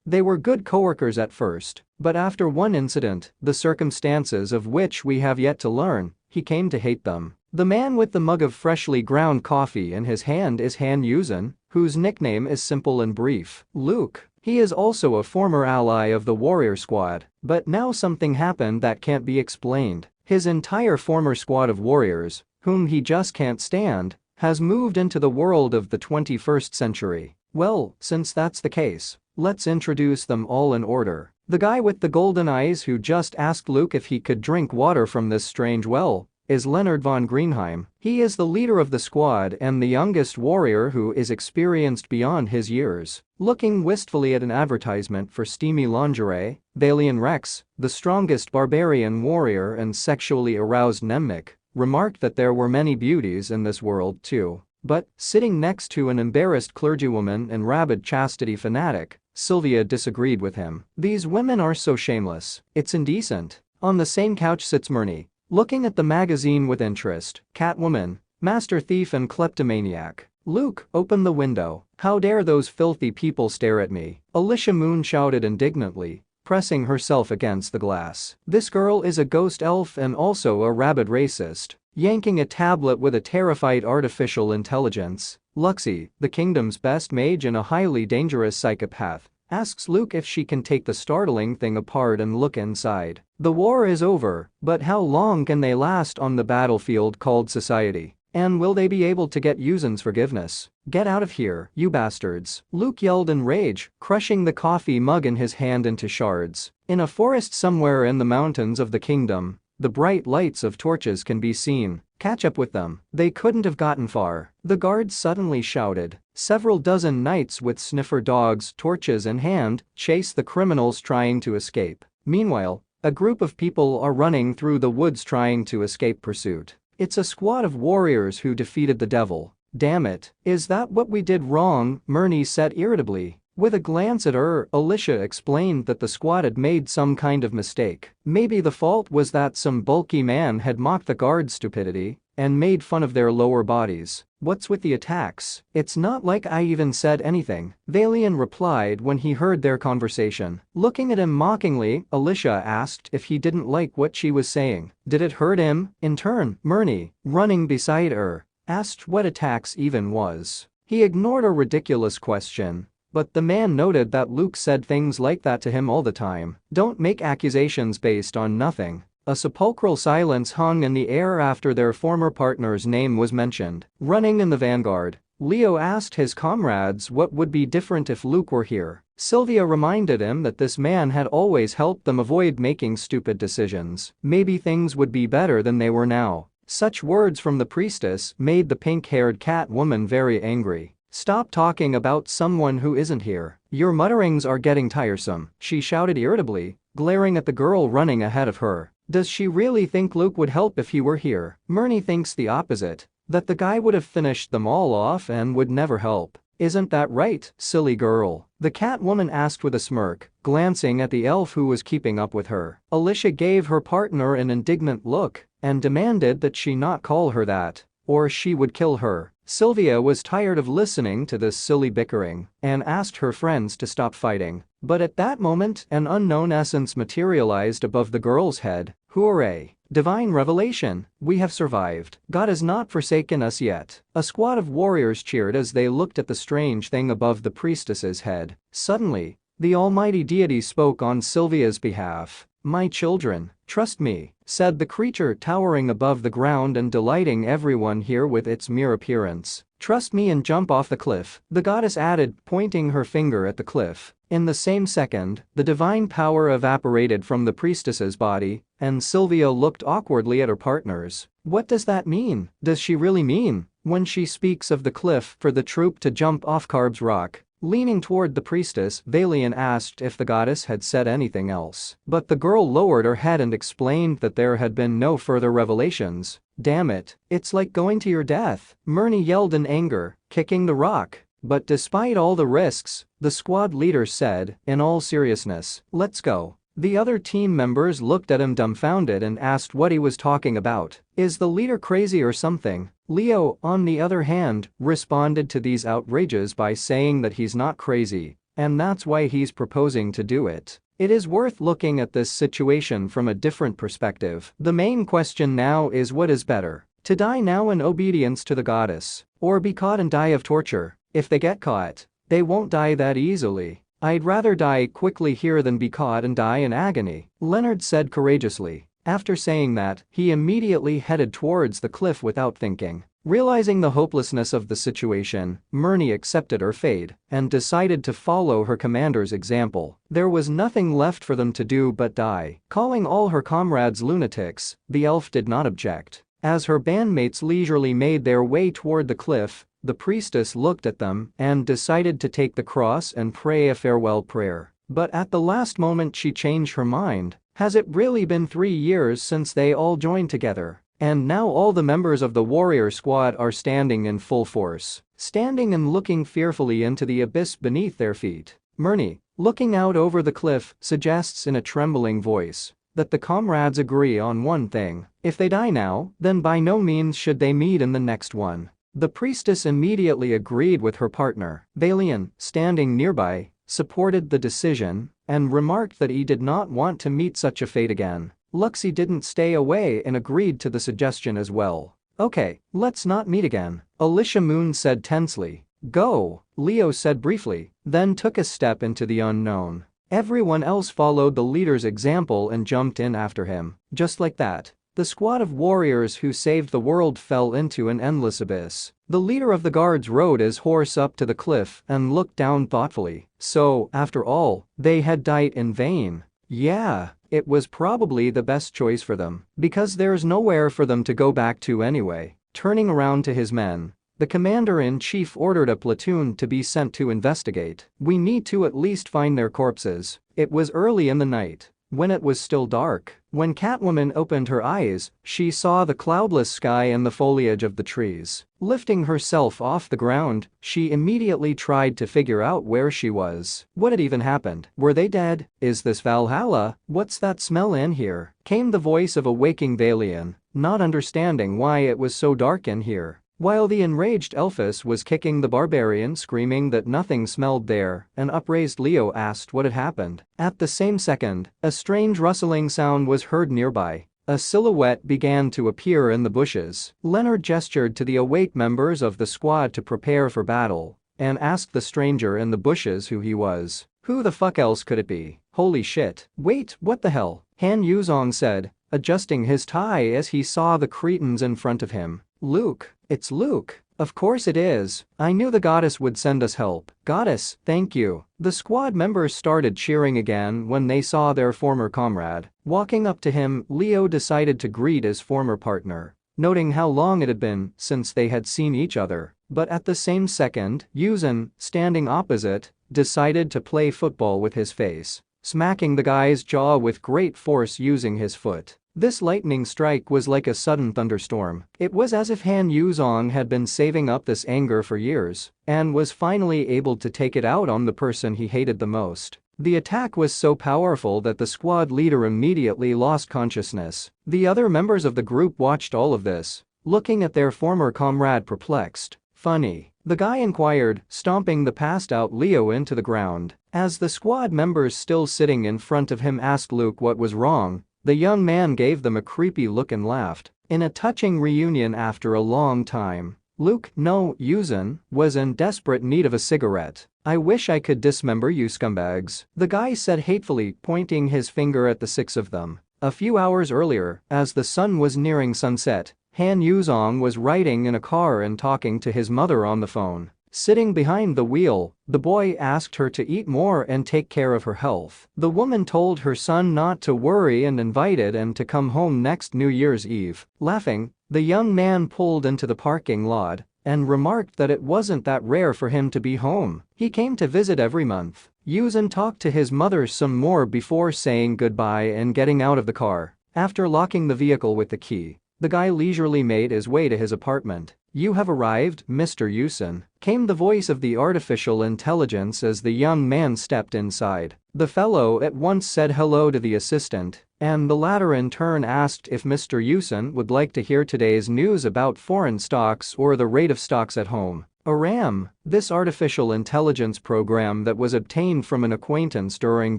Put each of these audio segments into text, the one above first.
They were good coworkers at first, but after one incident, the circumstances of which we have yet to learn, he came to hate them. The man with the mug of freshly ground coffee in his hand is Han Yuzan, whose nickname is simple and brief, Luke. He is also a former ally of the warrior squad, but now something happened that can't be explained. His entire former squad of warriors, whom he just can't stand, has moved into the world of the 21st century. Well, since that's the case, let's introduce them all in order. The guy with the golden eyes who just asked Luke if he could drink water from this strange well is Leonard von Greenheim. He is the leader of the squad and the youngest warrior who is experienced beyond his years. Looking wistfully at an advertisement for steamy lingerie, Valian Rex, the strongest barbarian warrior and sexually aroused Nemec, remarked that there were many beauties in this world too. But, sitting next to an embarrassed clergywoman and rabid chastity fanatic, Sylvia disagreed with him. These women are so shameless, it's indecent. On the same couch sits Murney, looking at the magazine with interest. Catwoman, master thief and kleptomaniac. Luke, open the window. How dare those filthy people stare at me? Alicia Moon shouted indignantly, pressing herself against the glass. This girl is a ghost elf and also a rabid racist. Yanking a tablet with a terrified artificial intelligence, Luxie, the kingdom's best mage and a highly dangerous psychopath, asks Luke if she can take the startling thing apart and look inside. The war is over, but how long can they last on the battlefield called society? And will they be able to get Yuzan's forgiveness? Get out of here, you bastards, Luke yelled in rage, crushing the coffee mug in his hand into shards. In a forest somewhere in the mountains of the kingdom, the bright lights of torches can be seen. Catch up with them. They couldn't have gotten far. The guards suddenly shouted. Several dozen knights with sniffer dogs, torches in hand, chase the criminals trying to escape. Meanwhile, a group of people are running through the woods trying to escape pursuit. It's a squad of warriors who defeated the devil. Damn it, is that what we did wrong? Murney said irritably. With a glance at her, Alicia explained that the squad had made some kind of mistake. Maybe the fault was that some bulky man had mocked the guards' stupidity and made fun of their lower bodies. What's with the attacks? It's not like I even said anything, Valian replied when he heard their conversation. Looking at him mockingly, Alicia asked if he didn't like what she was saying. Did it hurt him? In turn, Murney, running beside her, asked what attacks even was. He ignored a ridiculous question. But the man noted that Luke said things like that to him all the time. Don't make accusations based on nothing. A sepulchral silence hung in the air after their former partner's name was mentioned. Running in the vanguard, Leo asked his comrades what would be different if Luke were here. Sylvia reminded him that this man had always helped them avoid making stupid decisions. Maybe things would be better than they were now. Such words from the priestess made the pink-haired cat woman very angry. Stop talking about someone who isn't here. Your mutterings are getting tiresome, she shouted irritably, glaring at the girl running ahead of her. Does she really think Luke would help if he were here? Murney thinks the opposite, that the guy would have finished them all off and would never help. Isn't that right, silly girl? The cat woman asked with a smirk, glancing at the elf who was keeping up with her. Alicia gave her partner an indignant look and demanded that she not call her that, or she would kill her. Sylvia was tired of listening to this silly bickering and asked her friends to stop fighting. But at that moment, an unknown essence materialized above the girl's head. Hooray! Divine revelation! We have survived. God has not forsaken us yet. A squad of warriors cheered as they looked at the strange thing above the priestess's head. Suddenly, the almighty deity spoke on Sylvia's behalf. My children, trust me, said the creature towering above the ground and delighting everyone here with its mere appearance. Trust me and jump off the cliff, the goddess added, pointing her finger at the cliff. In the same second, the divine power evaporated from the priestess's body, and Sylvia looked awkwardly at her partners. What does that mean? Does she really mean, when she speaks of the cliff for the troop to jump off Carb's rock? Leaning toward the priestess, Valian asked if the goddess had said anything else. But the girl lowered her head and explained that there had been no further revelations. Damn it, it's like going to your death, Murney yelled in anger, kicking the rock. But despite all the risks, the squad leader said, in all seriousness, let's go. The other team members looked at him dumbfounded and asked what he was talking about. Is the leader crazy or something? Leo, on the other hand, responded to these outrages by saying that he's not crazy, and that's why he's proposing to do it. It is worth looking at this situation from a different perspective. The main question now is what is better, to die now in obedience to the goddess, or be caught and die of torture? If they get caught, they won't die that easily. I'd rather die quickly here than be caught and die in agony, Leonard said courageously. After saying that, he immediately headed towards the cliff without thinking. Realizing the hopelessness of the situation, Myrnie accepted her fate and decided to follow her commander's example. There was nothing left for them to do but die. Calling all her comrades lunatics, the elf did not object. As her bandmates leisurely made their way toward the cliff, the priestess looked at them and decided to take the cross and pray a farewell prayer. But at the last moment she changed her mind. Has it really been 3 years since they all joined together? And now all the members of the warrior squad are standing in full force, standing and looking fearfully into the abyss beneath their feet. Myrnie, looking out over the cliff, suggests in a trembling voice that the comrades agree on one thing: if they die now, then by no means should they meet in the next one. The priestess immediately agreed with her partner. Valian, standing nearby, supported the decision and remarked that he did not want to meet such a fate again. Luxie didn't stay away and agreed to the suggestion as well. Okay, let's not meet again, Alicia Moon said tensely. Go, Leo said briefly, then took a step into the unknown. Everyone else followed the leader's example and jumped in after him. Just like that, the squad of warriors who saved the world fell into an endless abyss. The leader of the guards rode his horse up to the cliff and looked down thoughtfully. So, after all, they had died in vain. Yeah, it was probably the best choice for them, because there's nowhere for them to go back to anyway. Turning around to his men, the commander-in-chief ordered a platoon to be sent to investigate. We need to at least find their corpses. It was early in the night, when it was still dark. When Catwoman opened her eyes, she saw the cloudless sky and the foliage of the trees. Lifting herself off the ground, she immediately tried to figure out where she was. What had even happened? Were they dead? Is this Valhalla? What's that smell in here? Came the voice of a waking Valian, not understanding why it was so dark in here. While the enraged Elphys was kicking the barbarian, screaming that nothing smelled there, an upraised Leo asked what had happened. At the same second, a strange rustling sound was heard nearby. A silhouette began to appear in the bushes. Leonard gestured to the awake members of the squad to prepare for battle and asked the stranger in the bushes who he was. Who the fuck else could it be? Holy shit. Wait, what the hell? Han Yuzong said, adjusting his tie as he saw the cretins in front of him. Luke. It's Luke. Of course it is. I knew the goddess would send us help. Goddess, thank you. The squad members started cheering again when they saw their former comrade. Walking up to him, Leo decided to greet his former partner, noting how long it had been since they had seen each other. But at the same second, Yuzan, standing opposite, decided to play football with his face, smacking the guy's jaw with great force using his foot. This lightning strike was like a sudden thunderstorm. It was as if Han Yuzong had been saving up this anger for years and was finally able to take it out on the person he hated the most. The attack was so powerful that the squad leader immediately lost consciousness. The other members of the group watched all of this, looking at their former comrade perplexed. Funny, the guy inquired, stomping the passed-out Leo into the ground. As the squad members still sitting in front of him asked Luke what was wrong, the young man gave them a creepy look and laughed. In a touching reunion after a long time, Luke, no, Yuzan, was in desperate need of a cigarette. I wish I could dismember you scumbags, the guy said hatefully, pointing his finger at the 6 of them. A few hours earlier, as the sun was nearing sunset, Han Yuzong was riding in a car and talking to his mother on the phone. Sitting behind the wheel, the boy asked her to eat more and take care of her health. The woman told her son not to worry and invited him to come home next New Year's Eve. Laughing, the young man pulled into the parking lot and remarked that it wasn't that rare for him to be home. He came to visit every month. Yuzan talked to his mother some more before saying goodbye and getting out of the car. After locking the vehicle with the key, the guy leisurely made his way to his apartment. You have arrived, Mr. Yuzan, came the voice of the artificial intelligence as the young man stepped inside. The fellow at once said hello to the assistant, and the latter in turn asked if Mr. Yuzan would like to hear today's news about foreign stocks or the rate of stocks at home. Aram, this artificial intelligence program that was obtained from an acquaintance during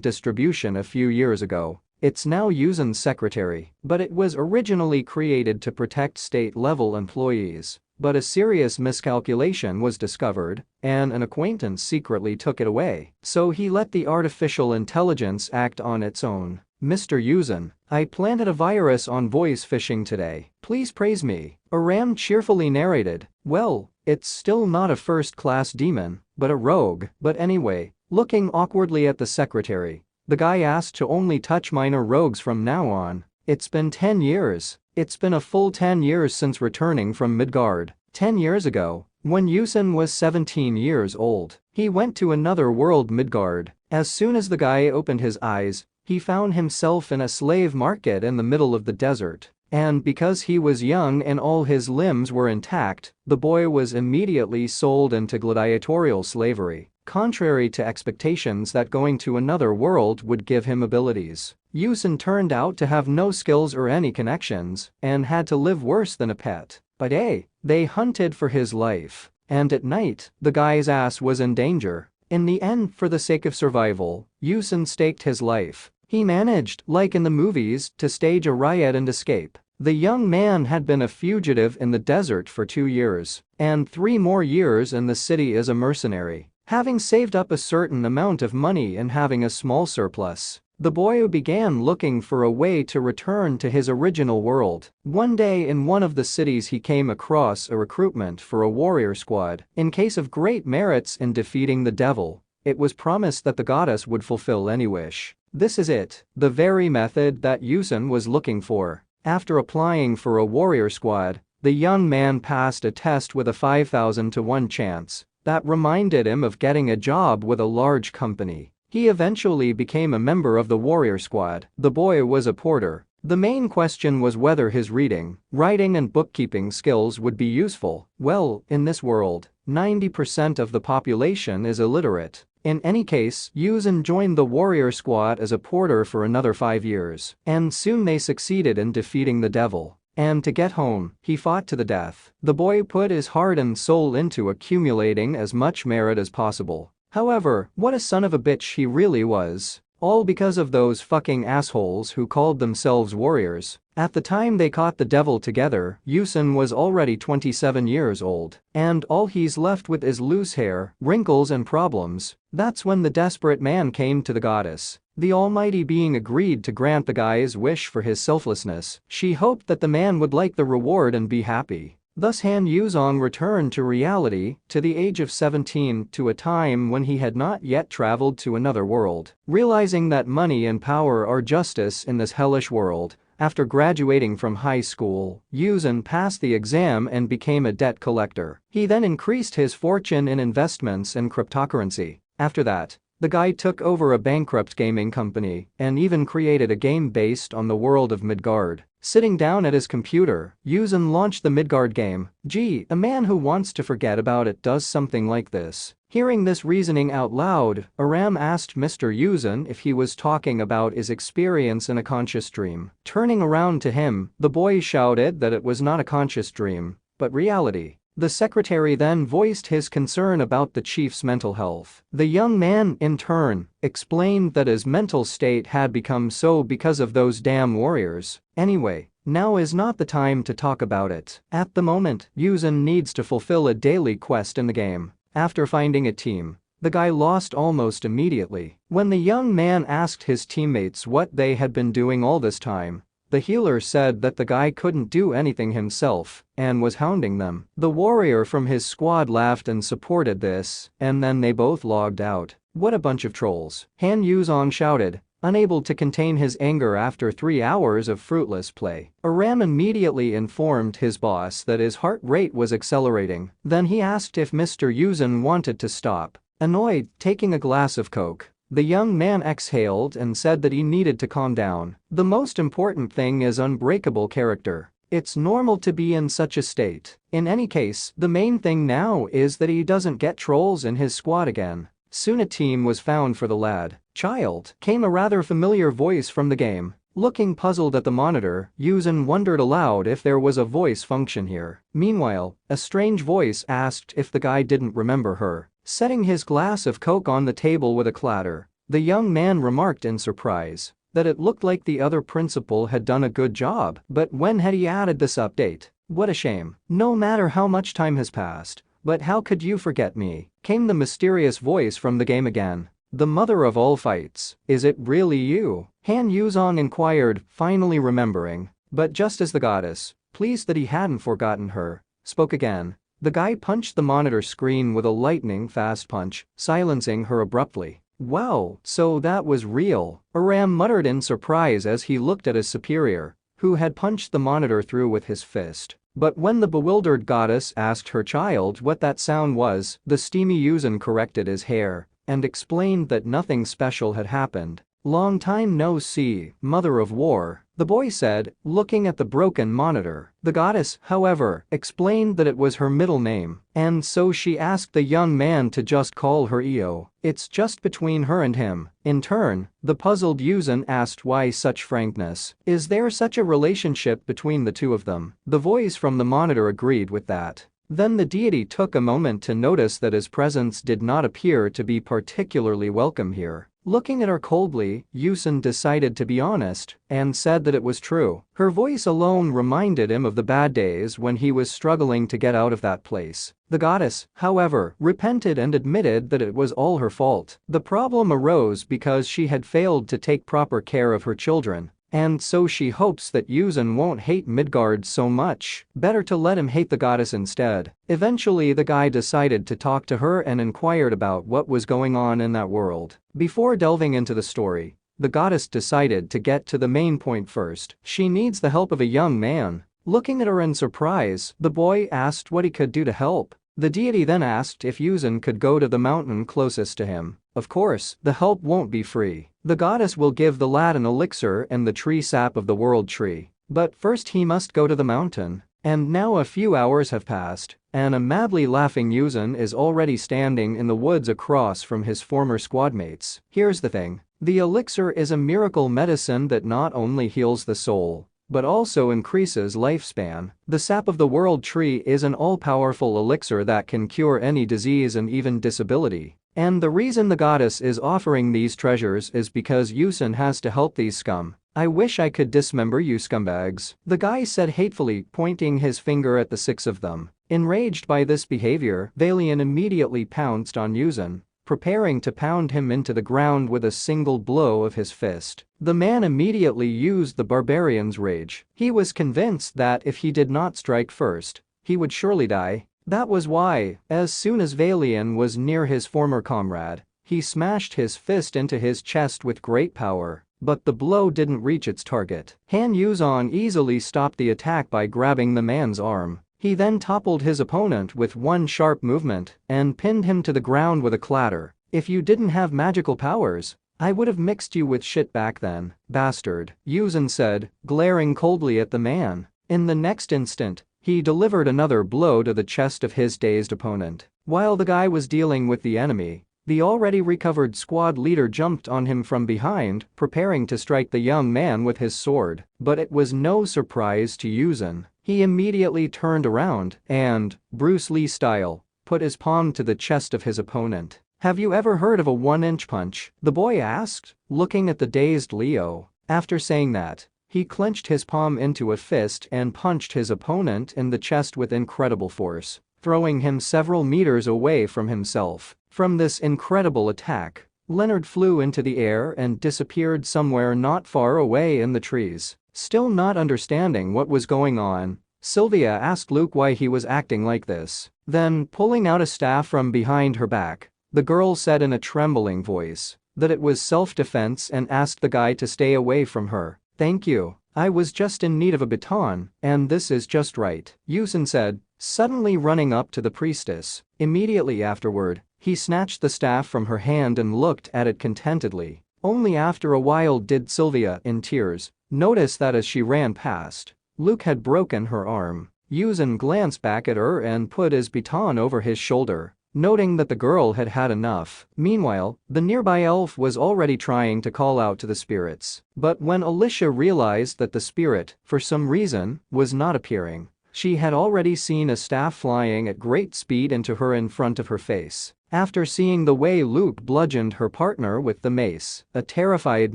distribution a few years ago. It's now Yuzen's secretary, but it was originally created to protect state-level employees. But a serious miscalculation was discovered, and an acquaintance secretly took it away. So he let the artificial intelligence act on its own. Mr. Yuzen, I planted a virus on voice phishing today. Please praise me. Aram cheerfully narrated. Well, it's still not a first-class demon, but a rogue. But anyway, looking awkwardly at the secretary, the guy asked to only touch minor rogues from now on. It's been 10 years. It's been a full 10 years since returning from Midgard. 10 years ago, when Yusen was 17 years old, he went to another world, Midgard. As soon as the guy opened his eyes, he found himself in a slave market in the middle of the desert. And because he was young and all his limbs were intact, the boy was immediately sold into gladiatorial slavery. Contrary to expectations that going to another world would give him abilities, Yusen turned out to have no skills or any connections and had to live worse than a pet. By day, they hunted for his life, and at night, the guy's ass was in danger. In the end, for the sake of survival, Yusen staked his life. He managed, like in the movies, to stage a riot and escape. The young man had been a fugitive in the desert for 2 years, and 3 more years in the city as a mercenary. Having saved up a certain amount of money and having a small surplus, the boy began looking for a way to return to his original world. One day in one of the cities he came across a recruitment for a warrior squad. In case of great merits in defeating the devil, it was promised that the goddess would fulfill any wish. This is it, the very method that Yusen was looking for. After applying for a warrior squad, the young man passed a test with a 5,000 to 1 chance. That reminded him of getting a job with a large company. He eventually became a member of the warrior squad. The boy was a porter. The main question was whether his reading, writing and bookkeeping skills would be useful. Well, in this world, 90% of the population is illiterate. In any case, Yusen joined the warrior squad as a porter for another 5 years. And soon they succeeded in defeating the devil. And to get home, he fought to the death. The boy put his heart and soul into accumulating as much merit as possible. However, what a son of a bitch he really was. All because of those fucking assholes who called themselves warriors. At the time they caught the devil together, Yusen was already 27 years old. And all he's left with is loose hair, wrinkles and problems. That's when the desperate man came to the goddess. The almighty being agreed to grant the guy's wish for his selflessness. She hoped that the man would like the reward and be happy. Thus Han Yuzong returned to reality, to the age of 17, to a time when he had not yet traveled to another world. Realizing that money and power are justice in this hellish world, after graduating from high school, Yusen passed the exam and became a debt collector. He then increased his fortune in investments and cryptocurrency. After that, the guy took over a bankrupt gaming company and even created a game based on the world of Midgard. Sitting down at his computer, Yusen launched the Midgard game. Gee, a man who wants to forget about it does something like this. Hearing this reasoning out loud, Aram asked Mr. Yusen if he was talking about his experience in a conscious dream. Turning around to him, the boy shouted that it was not a conscious dream, but reality. The secretary then voiced his concern about the chief's mental health. The young man, in turn, explained that his mental state had become so because of those damn warriors. Anyway, now is not the time to talk about it. At the moment, Yusen needs to fulfill a daily quest in the game. After finding a team, the guy lost almost immediately. When the young man asked his teammates what they had been doing all this time, the healer said that the guy couldn't do anything himself and was hounding them. The warrior from his squad laughed and supported this, and then they both logged out. What a bunch of trolls. Han Yuzong shouted, unable to contain his anger after 3 hours of fruitless play. Aram immediately informed his boss that his heart rate was accelerating. Then he asked if Mr. Yusen wanted to stop. Annoyed, taking a glass of Coke, the young man exhaled and said that he needed to calm down. The most important thing is unbreakable character. It's normal to be in such a state. In any case, the main thing now is that he doesn't get trolls in his squad again. Soon a team was found for the lad. Child, came a rather familiar voice from the game. Looking puzzled at the monitor, Yuzin wondered aloud if there was a voice function here. Meanwhile, a strange voice asked if the guy didn't remember her. Setting his glass of Coke on the table with a clatter, the young man remarked in surprise that it looked like the other principal had done a good job. But when had he added this update? What a shame. No matter how much time has passed, but how could you forget me? Came the mysterious voice from the game again. The mother of all fights, is it really you? Han Yuzong inquired, finally remembering. But just as the goddess, pleased that he hadn't forgotten her, spoke again, the guy punched the monitor screen with a lightning-fast punch, silencing her abruptly. Wow, so that was real, Aram muttered in surprise as he looked at his superior, who had punched the monitor through with his fist. But when the bewildered goddess asked her child what that sound was, the steamy Yuzin corrected his hair and explained that nothing special had happened. Long time no see, mother of war, the boy said, looking at the broken monitor. The goddess, however, explained that it was her middle name, and so she asked the young man to just call her Io. It's just between her and him. In turn, the puzzled Yuzin asked why such frankness. Is there such a relationship between the two of them? The voice from the monitor agreed with that. Then the deity took a moment to notice that his presence did not appear to be particularly welcome here. Looking at her coldly, Yuzin decided to be honest and said that it was true. Her voice alone reminded him of the bad days when he was struggling to get out of that place. The goddess, however, repented and admitted that it was all her fault. The problem arose because she had failed to take proper care of her children. And so she hopes that Yuzin won't hate Midgard so much. Better to let him hate the goddess instead. Eventually the guy decided to talk to her and inquired about what was going on in that world. Before delving into the story, the goddess decided to get to the main point first. She needs the help of a young man. Looking at her in surprise, the boy asked what he could do to help. The deity then asked if Yuzin could go to the mountain closest to him. Of course, the help won't be free. The goddess will give the lad an elixir and the tree sap of the world tree. But first he must go to the mountain. And now a few hours have passed, and a madly laughing Yuzin is already standing in the woods across from his former squadmates. Here's the thing. The elixir is a miracle medicine that not only heals the soul, but also increases lifespan. The sap of the world tree is an all-powerful elixir that can cure any disease and even disability. And the reason the goddess is offering these treasures is because Yuzin has to help these scum. I wish I could dismember you scumbags, the guy said hatefully, pointing his finger at the six of them. Enraged by this behavior, Valian immediately pounced on Yuzin, preparing to pound him into the ground with a single blow of his fist. The man immediately used the barbarian's rage. He was convinced that if he did not strike first, he would surely die. That was why, as soon as Valian was near his former comrade, he smashed his fist into his chest with great power. But the blow didn't reach its target. Han Yuzong easily stopped the attack by grabbing the man's arm. He then toppled his opponent with one sharp movement and pinned him to the ground with a clatter. If you didn't have magical powers, I would have mixed you with shit back then, bastard, Yuzin said, glaring coldly at the man. In the next instant, he delivered another blow to the chest of his dazed opponent. While the guy was dealing with the enemy, the already recovered squad leader jumped on him from behind, preparing to strike the young man with his sword. But it was no surprise to Yuzin. He immediately turned around and, Bruce Lee style, put his palm to the chest of his opponent. Have you ever heard of a 1-inch punch? The boy asked, looking at the dazed Leo. After saying that, he clenched his palm into a fist and punched his opponent in the chest with incredible force, throwing him several meters away from himself. From this incredible attack, Leonard flew into the air and disappeared somewhere not far away in the trees. Still not understanding what was going on, Sylvia asked Luke why he was acting like this. Then, pulling out a staff from behind her back, the girl said in a trembling voice that it was self-defense and asked the guy to stay away from her. Thank you. I was just in need of a baton, and this is just right, Yuzin said, suddenly running up to the priestess. Immediately afterward, he snatched the staff from her hand and looked at it contentedly. Only after a while did Sylvia, in tears, notice that as she ran past, Luke had broken her arm. Yuzin glanced back at her and put his baton over his shoulder. noting that the girl had had enough. Meanwhile, the nearby elf was already trying to call out to the spirits. But when Alicia realized that the spirit, for some reason, was not appearing, she had already seen a staff flying at great speed into her in front of her face. After seeing the way Luke bludgeoned her partner with the mace, a terrified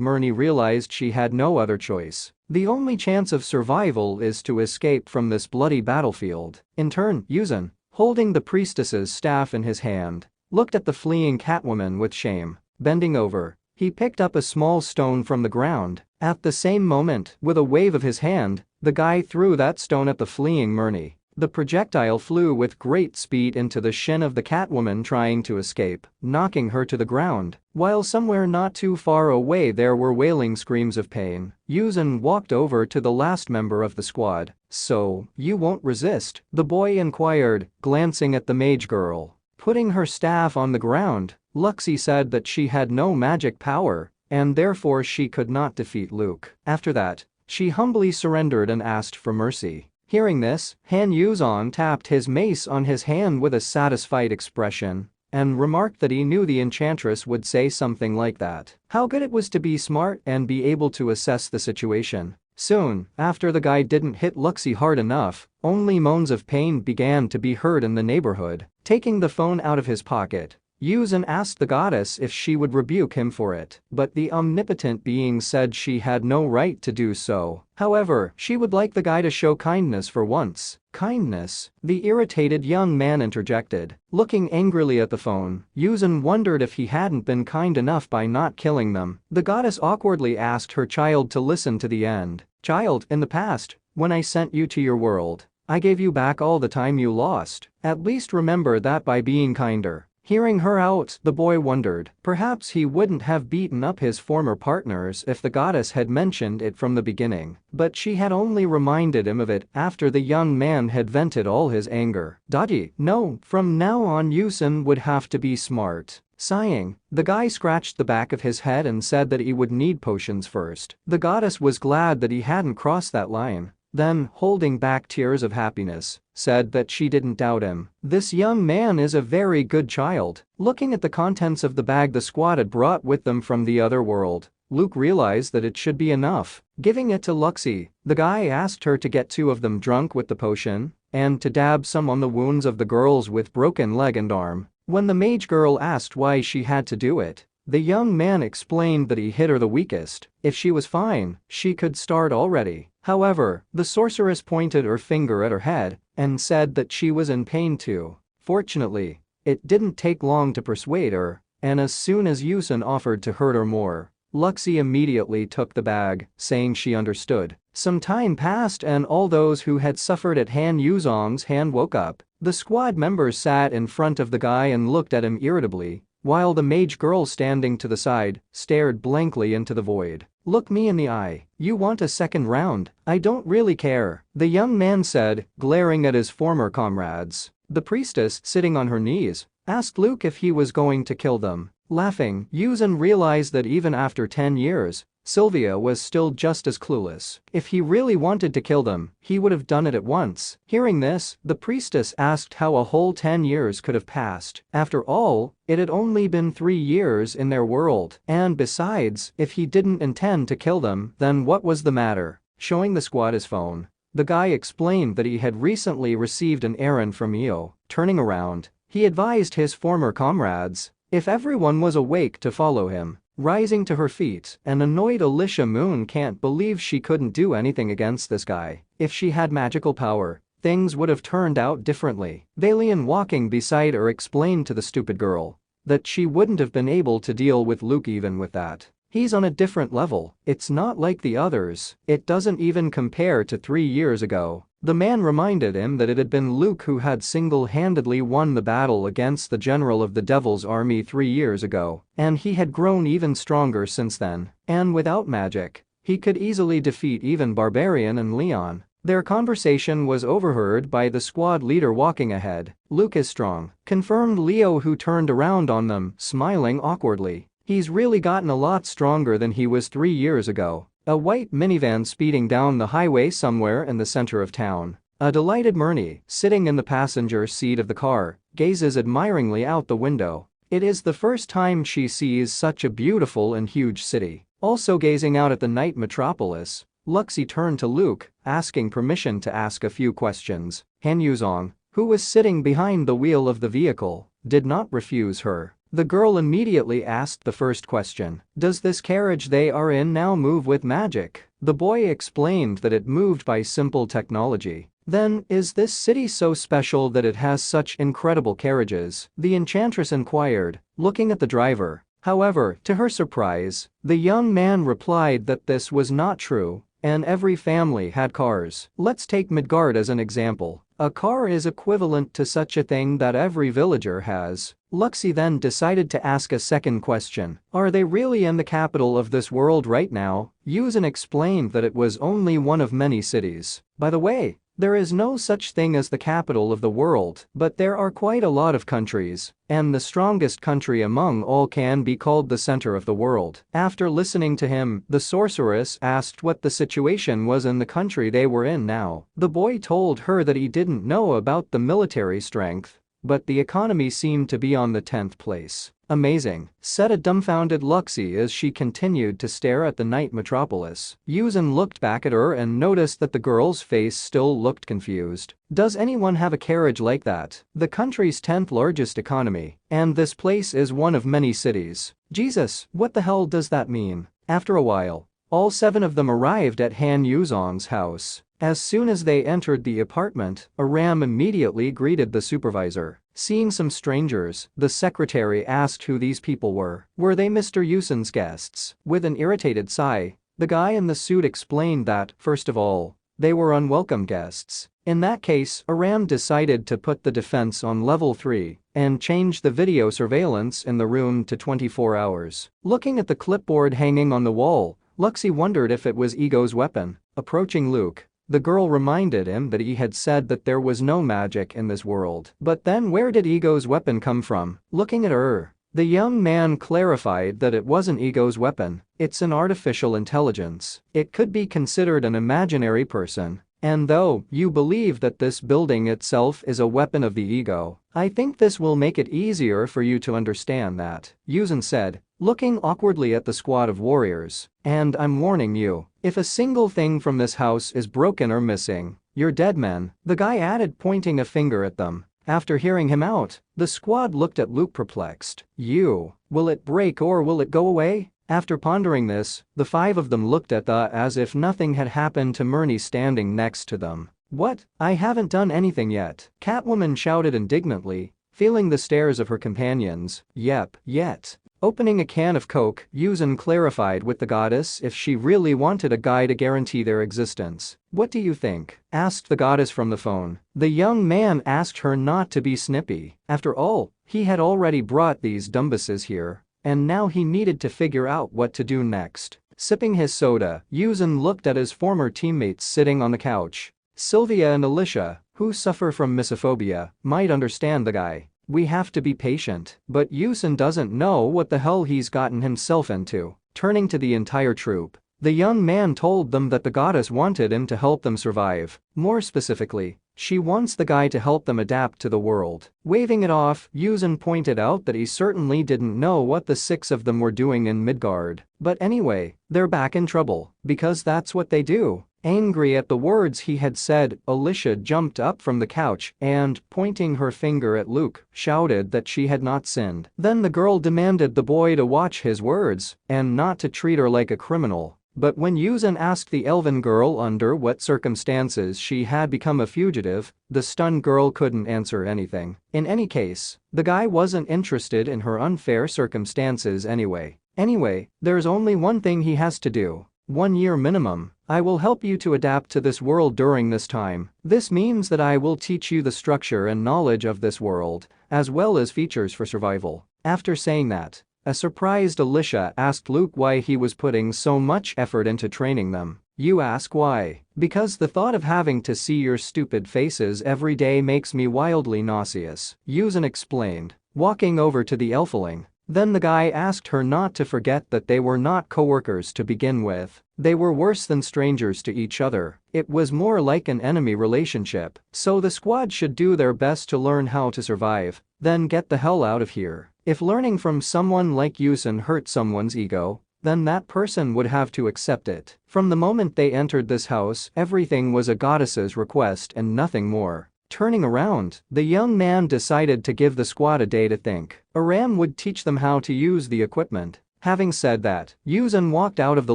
Myrnie realized she had no other choice. The only chance of survival is to escape from this bloody battlefield. In turn, Yuzan, holding the priestess's staff in his hand, looked at the fleeing Catwoman with shame. Bending over, he picked up a small stone from the ground. At the same moment, with a wave of his hand, the guy threw that stone at the fleeing Myrnie. The projectile flew with great speed into the shin of the Catwoman trying to escape, knocking her to the ground. While somewhere not too far away there were wailing screams of pain, Yuzan walked over to the last member of the squad. "So, you won't resist?" the boy inquired, glancing at the mage girl. Putting her staff on the ground, Luxie said that she had no magic power, and therefore she could not defeat Luke. After that, she humbly surrendered and asked for mercy. Hearing this, Han Yuzan tapped his mace on his hand with a satisfied expression and remarked that he knew the enchantress would say something like that. How good it was to be smart and be able to assess the situation. Soon, after the guy didn't hit Luxie hard enough, only moans of pain began to be heard in the neighborhood. Taking the phone out of his pocket, Yuzan asked the goddess if she would rebuke him for it, but the omnipotent being said she had no right to do so. However, she would like the guy to show kindness for once. Kindness? The irritated young man interjected. Looking angrily at the phone, Yuzan wondered if he hadn't been kind enough by not killing them. The goddess awkwardly asked her child to listen to the end. "Child, in the past, when I sent you to your world, I gave you back all the time you lost. At least remember that by being kinder." Hearing her out, the boy wondered. Perhaps he wouldn't have beaten up his former partners if the goddess had mentioned it from the beginning. But she had only reminded him of it after the young man had vented all his anger. Dodgy. No, from now on Yuzan would have to be smart. Sighing, the guy scratched the back of his head and said that he would need potions first. The goddess was glad that he hadn't crossed that line. Then, holding back tears of happiness, said that she didn't doubt him. "This young man is a very good child." Looking at the contents of the bag the squad had brought with them from the other world, Luke realized that it should be enough. Giving it to Luxie, the guy asked her to get 2 of them drunk with the potion and to dab some on the wounds of the girls with broken leg and arm. When the mage girl asked why she had to do it, the young man explained that he hit her the weakest. If she was fine, she could start already. However, the sorceress pointed her finger at her head and said that she was in pain too. Fortunately, it didn't take long to persuade her, and as soon as Yuzan offered to hurt her more, Luxie immediately took the bag, saying she understood. Some time passed and all those who had suffered at Han Yuzan's hand woke up. The squad members sat in front of the guy and looked at him irritably, while the mage girl standing to the side stared blankly into the void. "Look me in the eye. You want a second round? I don't really care," the young man said, glaring at his former comrades. The priestess, sitting on her knees, asked Luke if he was going to kill them. Laughing, Yuzan realized that even after 10 years, Sylvia was still just as clueless. If he really wanted to kill them, he would have done it at once. Hearing this, the priestess asked how a whole 10 years could have passed. After all, it had only been 3 years in their world. And besides, if he didn't intend to kill them, then what was the matter? Showing the squad his phone, the guy explained that he had recently received an errand from Io. Turning around, he advised his former comrades if everyone was awake to follow him. Rising to her feet, an annoyed Alicia Moon can't believe she couldn't do anything against this guy. If she had magical power, things would have turned out differently. Valian, walking beside her, explained to the stupid girl that she wouldn't have been able to deal with Luke even with that. He's on a different level. It's not like the others. It doesn't even compare to 3 years ago. The man reminded him that it had been Luke who had single-handedly won the battle against the general of the Devil's Army 3 years ago, and he had grown even stronger since then. And without magic, he could easily defeat even Barbarian and Leon. Their conversation was overheard by the squad leader walking ahead. "Luke is strong," confirmed Leo, who turned around on them, smiling awkwardly. "He's really gotten a lot stronger than he was 3 years ago." A white minivan speeding down the highway somewhere in the center of town. A delighted Murni, sitting in the passenger seat of the car, gazes admiringly out the window. It is the first time she sees such a beautiful and huge city. Also gazing out at the night metropolis, Luxi turned to Luke, asking permission to ask a few questions. Han Yuzong, who was sitting behind the wheel of the vehicle, did not refuse her. The girl immediately asked the first question. Does this carriage they are in now move with magic? The boy explained that it moved by simple technology. Then, is this city so special that it has such incredible carriages? The enchantress inquired, looking at the driver. However, to her surprise, the young man replied that this was not true, and every family had cars. Let's take Midgard as an example. A car is equivalent to such a thing that every villager has. Luxi then decided to ask a second question. Are they really in the capital of this world right now? Yuzin explained that it was only one of many cities. By the way, there is no such thing as the capital of the world, but there are quite a lot of countries, and the strongest country among all can be called the center of the world. After listening to him, the sorceress asked what the situation was in the country they were in now. The boy told her that he didn't know about the military strength, but the economy seemed to be on the 10th place. Amazing, said a dumbfounded Luxi as she continued to stare at the night metropolis. Yuzin looked back at her and noticed that the girl's face still looked confused. Does anyone have a carriage like that? The country's 10th largest economy, and this place is one of many cities. Jesus, what the hell does that mean? After a while, all 7 of them arrived at Han Yuzong's house. As soon as they entered the apartment, Aram immediately greeted the supervisor. Seeing some strangers, the secretary asked who these people were. Were they Mr. Yusin's guests? With an irritated sigh, the guy in the suit explained that, first of all, they were unwelcome guests. In that case, Aram decided to put the defense on level 3 and change the video surveillance in the room to 24 hours. Looking at the clipboard hanging on the wall, Luxi wondered if it was Ego's weapon. Approaching Luke, the girl reminded him that he had said that there was no magic in this world. But then where did Ego's weapon come from? Looking at her, the young man clarified that it wasn't Ego's weapon, it's an artificial intelligence. It could be considered an imaginary person. And though you believe that this building itself is a weapon of the ego, I think this will make it easier for you to understand that, Yuzin said, looking awkwardly at the squad of warriors. And I'm warning you, if a single thing from this house is broken or missing, you're dead men, the guy added, pointing a finger at them. After hearing him out, the squad looked at Luke perplexed. Will it break or will it go away? After pondering this, the 5 of them looked at the as if nothing had happened to Murni standing next to them. What? I haven't done anything yet, Catwoman shouted indignantly, feeling the stares of her companions. Yep, yet. Opening a can of Coke, Yuzin clarified with the goddess if she really wanted a guy to guarantee their existence. What do you think? Asked the goddess from the phone. The young man asked her not to be snippy. After all, he had already brought these dumbasses here, and now he needed to figure out what to do next. Sipping his soda, Yuzin looked at his former teammates sitting on the couch. Sylvia and Alicia, who suffer from misophobia, might understand the guy. We have to be patient. But Yuzin doesn't know what the hell he's gotten himself into. Turning to the entire troop, the young man told them that the goddess wanted him to help them survive. More specifically, she wants the guy to help them adapt to the world. Waving it off, Yuzin pointed out that he certainly didn't know what the 6 of them were doing in Midgard. But anyway, they're back in trouble, because that's what they do. Angry at the words he had said, Alicia jumped up from the couch and, pointing her finger at Luke, shouted that she had not sinned. Then the girl demanded the boy to watch his words and not to treat her like a criminal. But when Yuzin asked the elven girl under what circumstances she had become a fugitive, the stunned girl couldn't answer anything. In any case, the guy wasn't interested in her unfair circumstances anyway. Anyway, there's only one thing he has to do. 1 year minimum. I will help you to adapt to this world during this time. This means that I will teach you the structure and knowledge of this world, as well as features for survival. After saying that, a surprised Alicia asked Luke why he was putting so much effort into training them. You ask why? Because the thought of having to see your stupid faces every day makes me wildly nauseous, Yuzin explained, walking over to the elfling. Then the guy asked her not to forget that they were not co-workers to begin with. They were worse than strangers to each other. It was more like an enemy relationship. So the squad should do their best to learn how to survive, then get the hell out of here. If learning from someone like Yusun hurt someone's ego, then that person would have to accept it. From the moment they entered this house, everything was a goddess's request and nothing more. Turning around, the young man decided to give the squad a day to think. Aram would teach them how to use the equipment. Having said that, Yusun walked out of the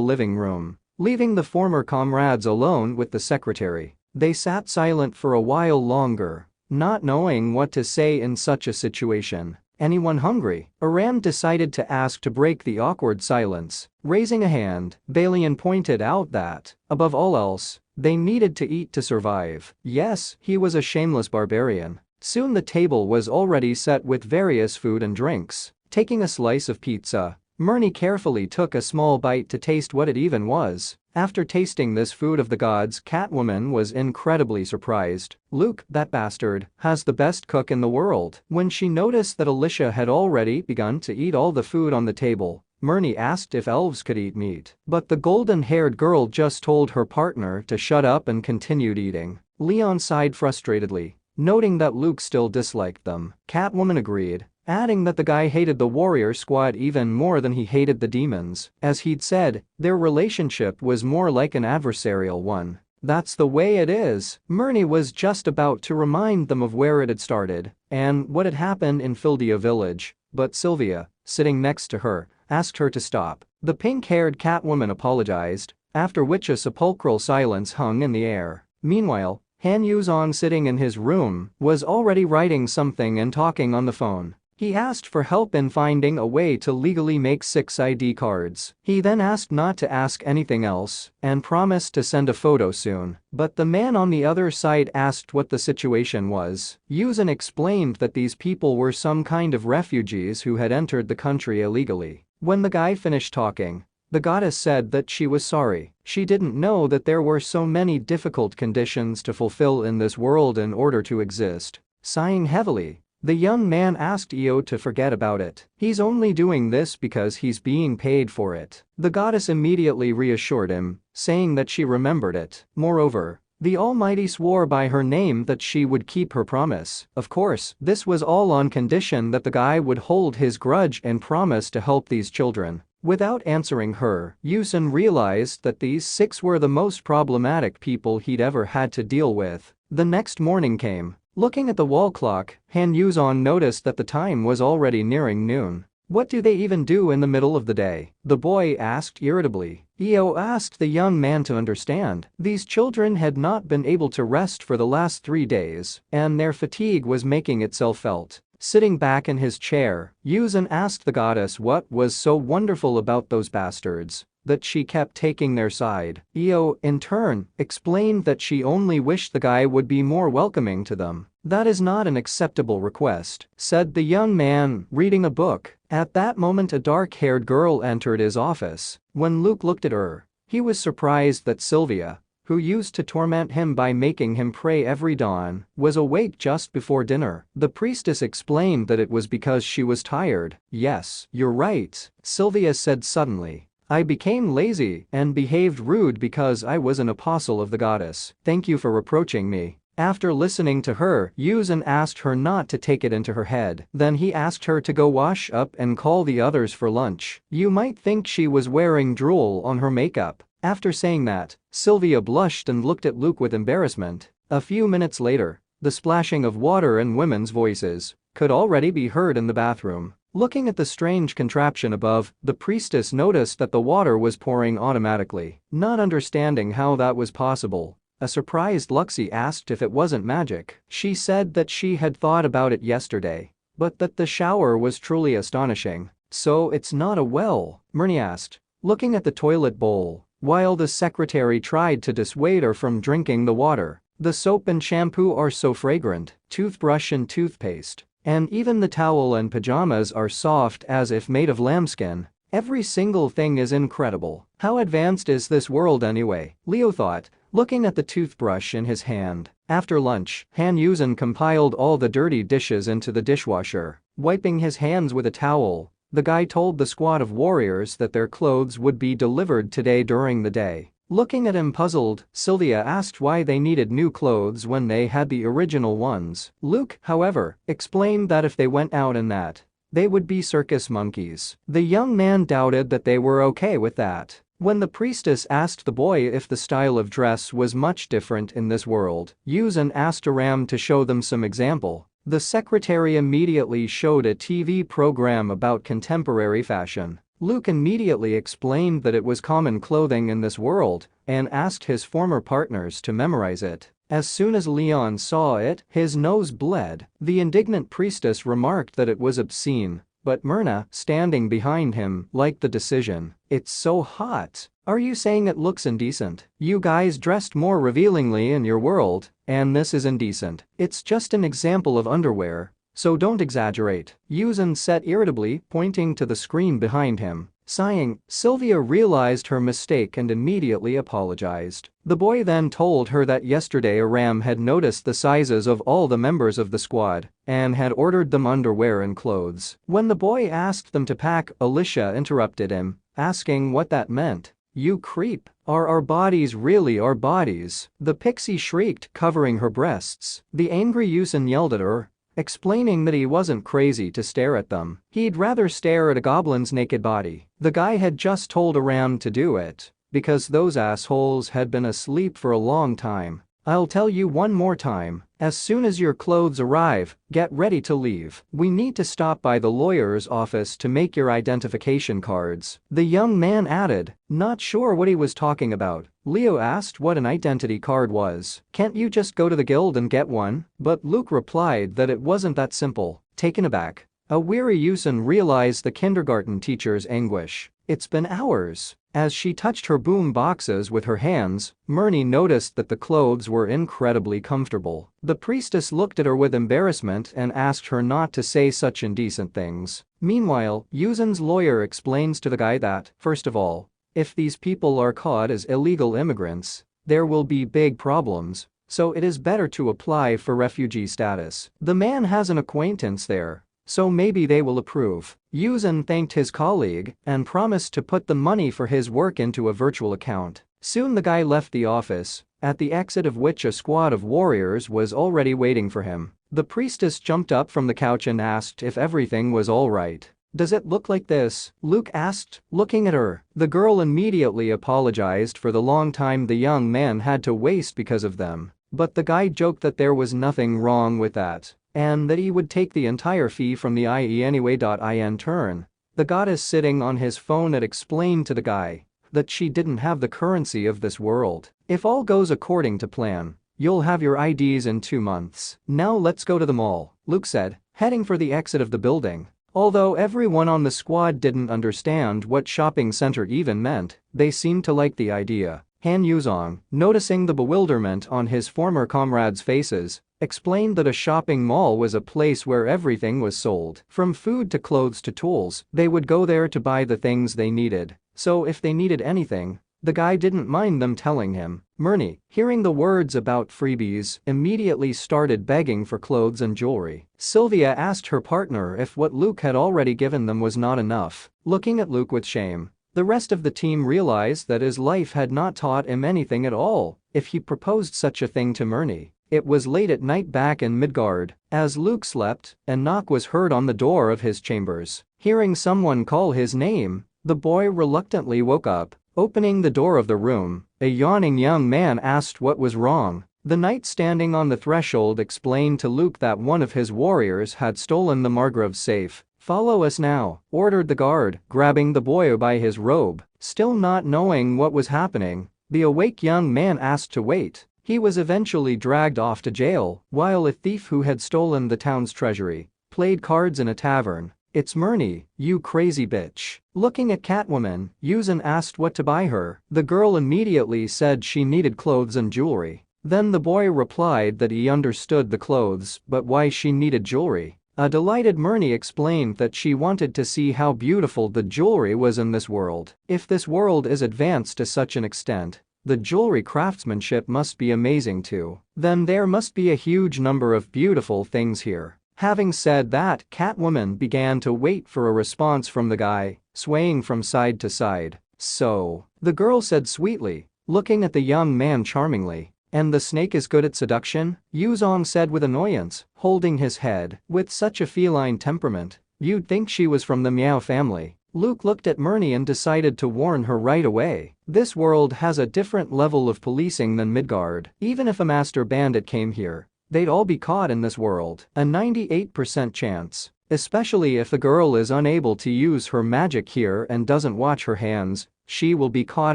living room, leaving the former comrades alone with the secretary. They sat silent for a while longer, not knowing what to say in such a situation. Anyone hungry? Aram decided to ask to break the awkward silence. Raising a hand, Balian pointed out that, above all else, they needed to eat to survive. Yes, he was a shameless barbarian. Soon the table was already set with various food and drinks. Taking a slice of pizza, Murney carefully took a small bite to taste what it even was. After tasting this food of the gods, Catwoman was incredibly surprised. Luke, that bastard, has the best cook in the world. When she noticed that Alicia had already begun to eat all the food on the table, Murney asked if elves could eat meat. But the golden-haired girl just told her partner to shut up and continued eating. Leon sighed frustratedly, noting that Luke still disliked them. Catwoman agreed, adding that the guy hated the warrior squad even more than he hated the demons. As he'd said, their relationship was more like an adversarial one. That's the way it is. Murney was just about to remind them of where it had started and what had happened in Fildia village, but Sylvia, sitting next to her, asked her to stop. The pink-haired Catwoman apologized, after which a sepulchral silence hung in the air. Meanwhile, Han Yuzon, sitting in his room, was already writing something and talking on the phone. He asked for help in finding a way to legally make 6 ID cards. He then asked not to ask anything else and promised to send a photo soon. But the man on the other side asked what the situation was. Yuzon explained that these people were some kind of refugees who had entered the country illegally. When the guy finished talking, the goddess said that she was sorry. She didn't know that there were so many difficult conditions to fulfill in this world in order to exist. Sighing heavily, the young man asked Io to forget about it. He's only doing this because he's being paid for it. The goddess immediately reassured him, saying that she remembered it. Moreover, the Almighty swore by her name that she would keep her promise. Of course, this was all on condition that the guy would hold his grudge and promise to help these children. Without answering her, Yusun realized that these 6 were the most problematic people he'd ever had to deal with. The next morning came. Looking at the wall clock, Han Yuzon noticed that the time was already nearing noon. What do they even do in the middle of the day? The boy asked irritably. Io asked the young man to understand. These children had not been able to rest for the last 3 days, and their fatigue was making itself felt. Sitting back in his chair, Yuzon asked the goddess what was so wonderful about those bastards that she kept taking their side. Io, in turn, explained that she only wished the guy would be more welcoming to them. That is not an acceptable request, said the young man, reading a book. At that moment, a dark-haired girl entered his office. When Luke looked at her, he was surprised that Sylvia, who used to torment him by making him pray every dawn, was awake just before dinner. The priestess explained that it was because she was tired. Yes, you're right, Sylvia said suddenly. I became lazy and behaved rude because I was an apostle of the goddess. Thank you for reproaching me. After listening to her, Yuzon asked her not to take it into her head. Then he asked her to go wash up and call the others for lunch. You might think she was wearing drool on her makeup. After saying that, Sylvia blushed and looked at Luke with embarrassment. A few minutes later, the splashing of water and women's voices could already be heard in the bathroom. Looking at the strange contraption above, the priestess noticed that the water was pouring automatically. Not understanding how that was possible, a surprised Luxie asked if it wasn't magic. She said that she had thought about it yesterday, but that the shower was truly astonishing. So it's not a well? Murney asked, looking at the toilet bowl, while the secretary tried to dissuade her from drinking the water. The soap and shampoo are so fragrant, toothbrush and toothpaste. And even the towel and pajamas are soft as if made of lambskin. Every single thing is incredible. How advanced is this world anyway? Leo thought, looking at the toothbrush in his hand. After lunch, Han Yuzon compiled all the dirty dishes into the dishwasher. Wiping his hands with a towel, The guy told the squad of warriors that their clothes would be delivered today during the day. Looking at him puzzled, Sylvia asked why they needed new clothes when they had the original ones. Luke, however, explained that if they went out in that, they would be circus monkeys. The young man doubted that they were okay with that. When the priestess asked the boy if the style of dress was much different in this world, Yuzan asked Aram to show them some example. The secretary immediately showed a TV program about contemporary fashion. Luke immediately explained that it was common clothing in this world and asked his former partners to memorize it. As soon as Leon saw it, his nose bled. The indignant priestess remarked that it was obscene, but Myrna, standing behind him, liked the decision. "It's so hot. Are you saying it looks indecent? You guys dressed more revealingly in your world, and this is indecent. It's just an example of underwear, so don't exaggerate," Yuzan said irritably, pointing to the screen behind him. Sighing, Sylvia realized her mistake and immediately apologized. The boy then told her that yesterday Aram had noticed the sizes of all the members of the squad and had ordered them underwear and clothes. When the boy asked them to pack, Alicia interrupted him, asking what that meant. "You creep. Are our bodies really our bodies?" the pixie shrieked, covering her breasts. The angry Yuzan yelled at her, explaining that he wasn't crazy to stare at them. He'd rather stare at a goblin's naked body. The guy had just told Aram to do it because those assholes had been asleep for a long time. "I'll tell you one more time. As soon as your clothes arrive, get ready to leave. We need to stop by the lawyer's office to make your identification cards," the young man added, not sure what he was talking about. Leo asked what an identity card was. "Can't you just go to the guild and get one?" But Luke replied that it wasn't that simple. Taken aback, a weary Yuzan realized the kindergarten teacher's anguish. "It's been hours." As she touched her boom boxes with her hands, Myrna noticed that the clothes were incredibly comfortable. The priestess looked at her with embarrassment and asked her not to say such indecent things. Meanwhile, Yuzan's lawyer explains to the guy that, first of all, if these people are caught as illegal immigrants, there will be big problems, so it is better to apply for refugee status. The man has an acquaintance there, so maybe they will approve. Yuzan thanked his colleague and promised to put the money for his work into a virtual account. Soon the guy left the office, at the exit of which a squad of warriors was already waiting for him. The priestess jumped up from the couch and asked if everything was all right. "Does it look like this?" Luke asked, looking at her. The girl immediately apologized for the long time the young man had to waste because of them. But the guy joked that there was nothing wrong with that, and that he would take the entire fee from the IE anyway. In turn, the goddess sitting on his phone had explained to the guy that she didn't have the currency of this world. "If all goes according to plan, you'll have your IDs in 2 months. Now let's go to the mall," Luke said, heading for the exit of the building. Although everyone on the squad didn't understand what shopping center even meant, they seemed to like the idea. Han Yuzong, noticing the bewilderment on his former comrades' faces, explained that a shopping mall was a place where everything was sold. From food to clothes to tools, they would go there to buy the things they needed. So if they needed anything, the guy didn't mind them telling him. Myrna, hearing the words about freebies, immediately started begging for clothes and jewelry. Sylvia asked her partner if what Luke had already given them was not enough. Looking at Luke with shame, the rest of the team realized that his life had not taught him anything at all if he proposed such a thing to Myrna. It was late at night back in Midgard. As Luke slept, a knock was heard on the door of his chambers. Hearing someone call his name, the boy reluctantly woke up. Opening the door of the room, a yawning young man asked what was wrong. The knight standing on the threshold explained to Luke that one of his warriors had stolen the Margrave's safe. "Follow us now," ordered the guard, grabbing the boy by his robe. Still not knowing what was happening, the awake young man asked to wait. He was eventually dragged off to jail, while a thief who had stolen the town's treasury played cards in a tavern. "It's Myrna, you crazy bitch." Looking at Catwoman, Yuzan asked what to buy her. The girl immediately said she needed clothes and jewelry. Then the boy replied that he understood the clothes but why she needed jewelry. A delighted Myrna explained that she wanted to see how beautiful the jewelry was in this world. If this world is advanced to such an extent, the jewelry craftsmanship must be amazing too. Then there must be a huge number of beautiful things here. Having said that, Catwoman began to wait for a response from the guy, swaying from side to side. "So," the girl said sweetly, looking at the young man charmingly. "And the snake is good at seduction?" Yuzong said with annoyance, holding his head. With such a feline temperament, you'd think she was from the Meow family. Luke looked at Myrnie and decided to warn her right away. This world has a different level of policing than Midgard. Even if a master bandit came here, they'd all be caught in this world. A 98% chance. Especially if the girl is unable to use her magic here and doesn't watch her hands, she will be caught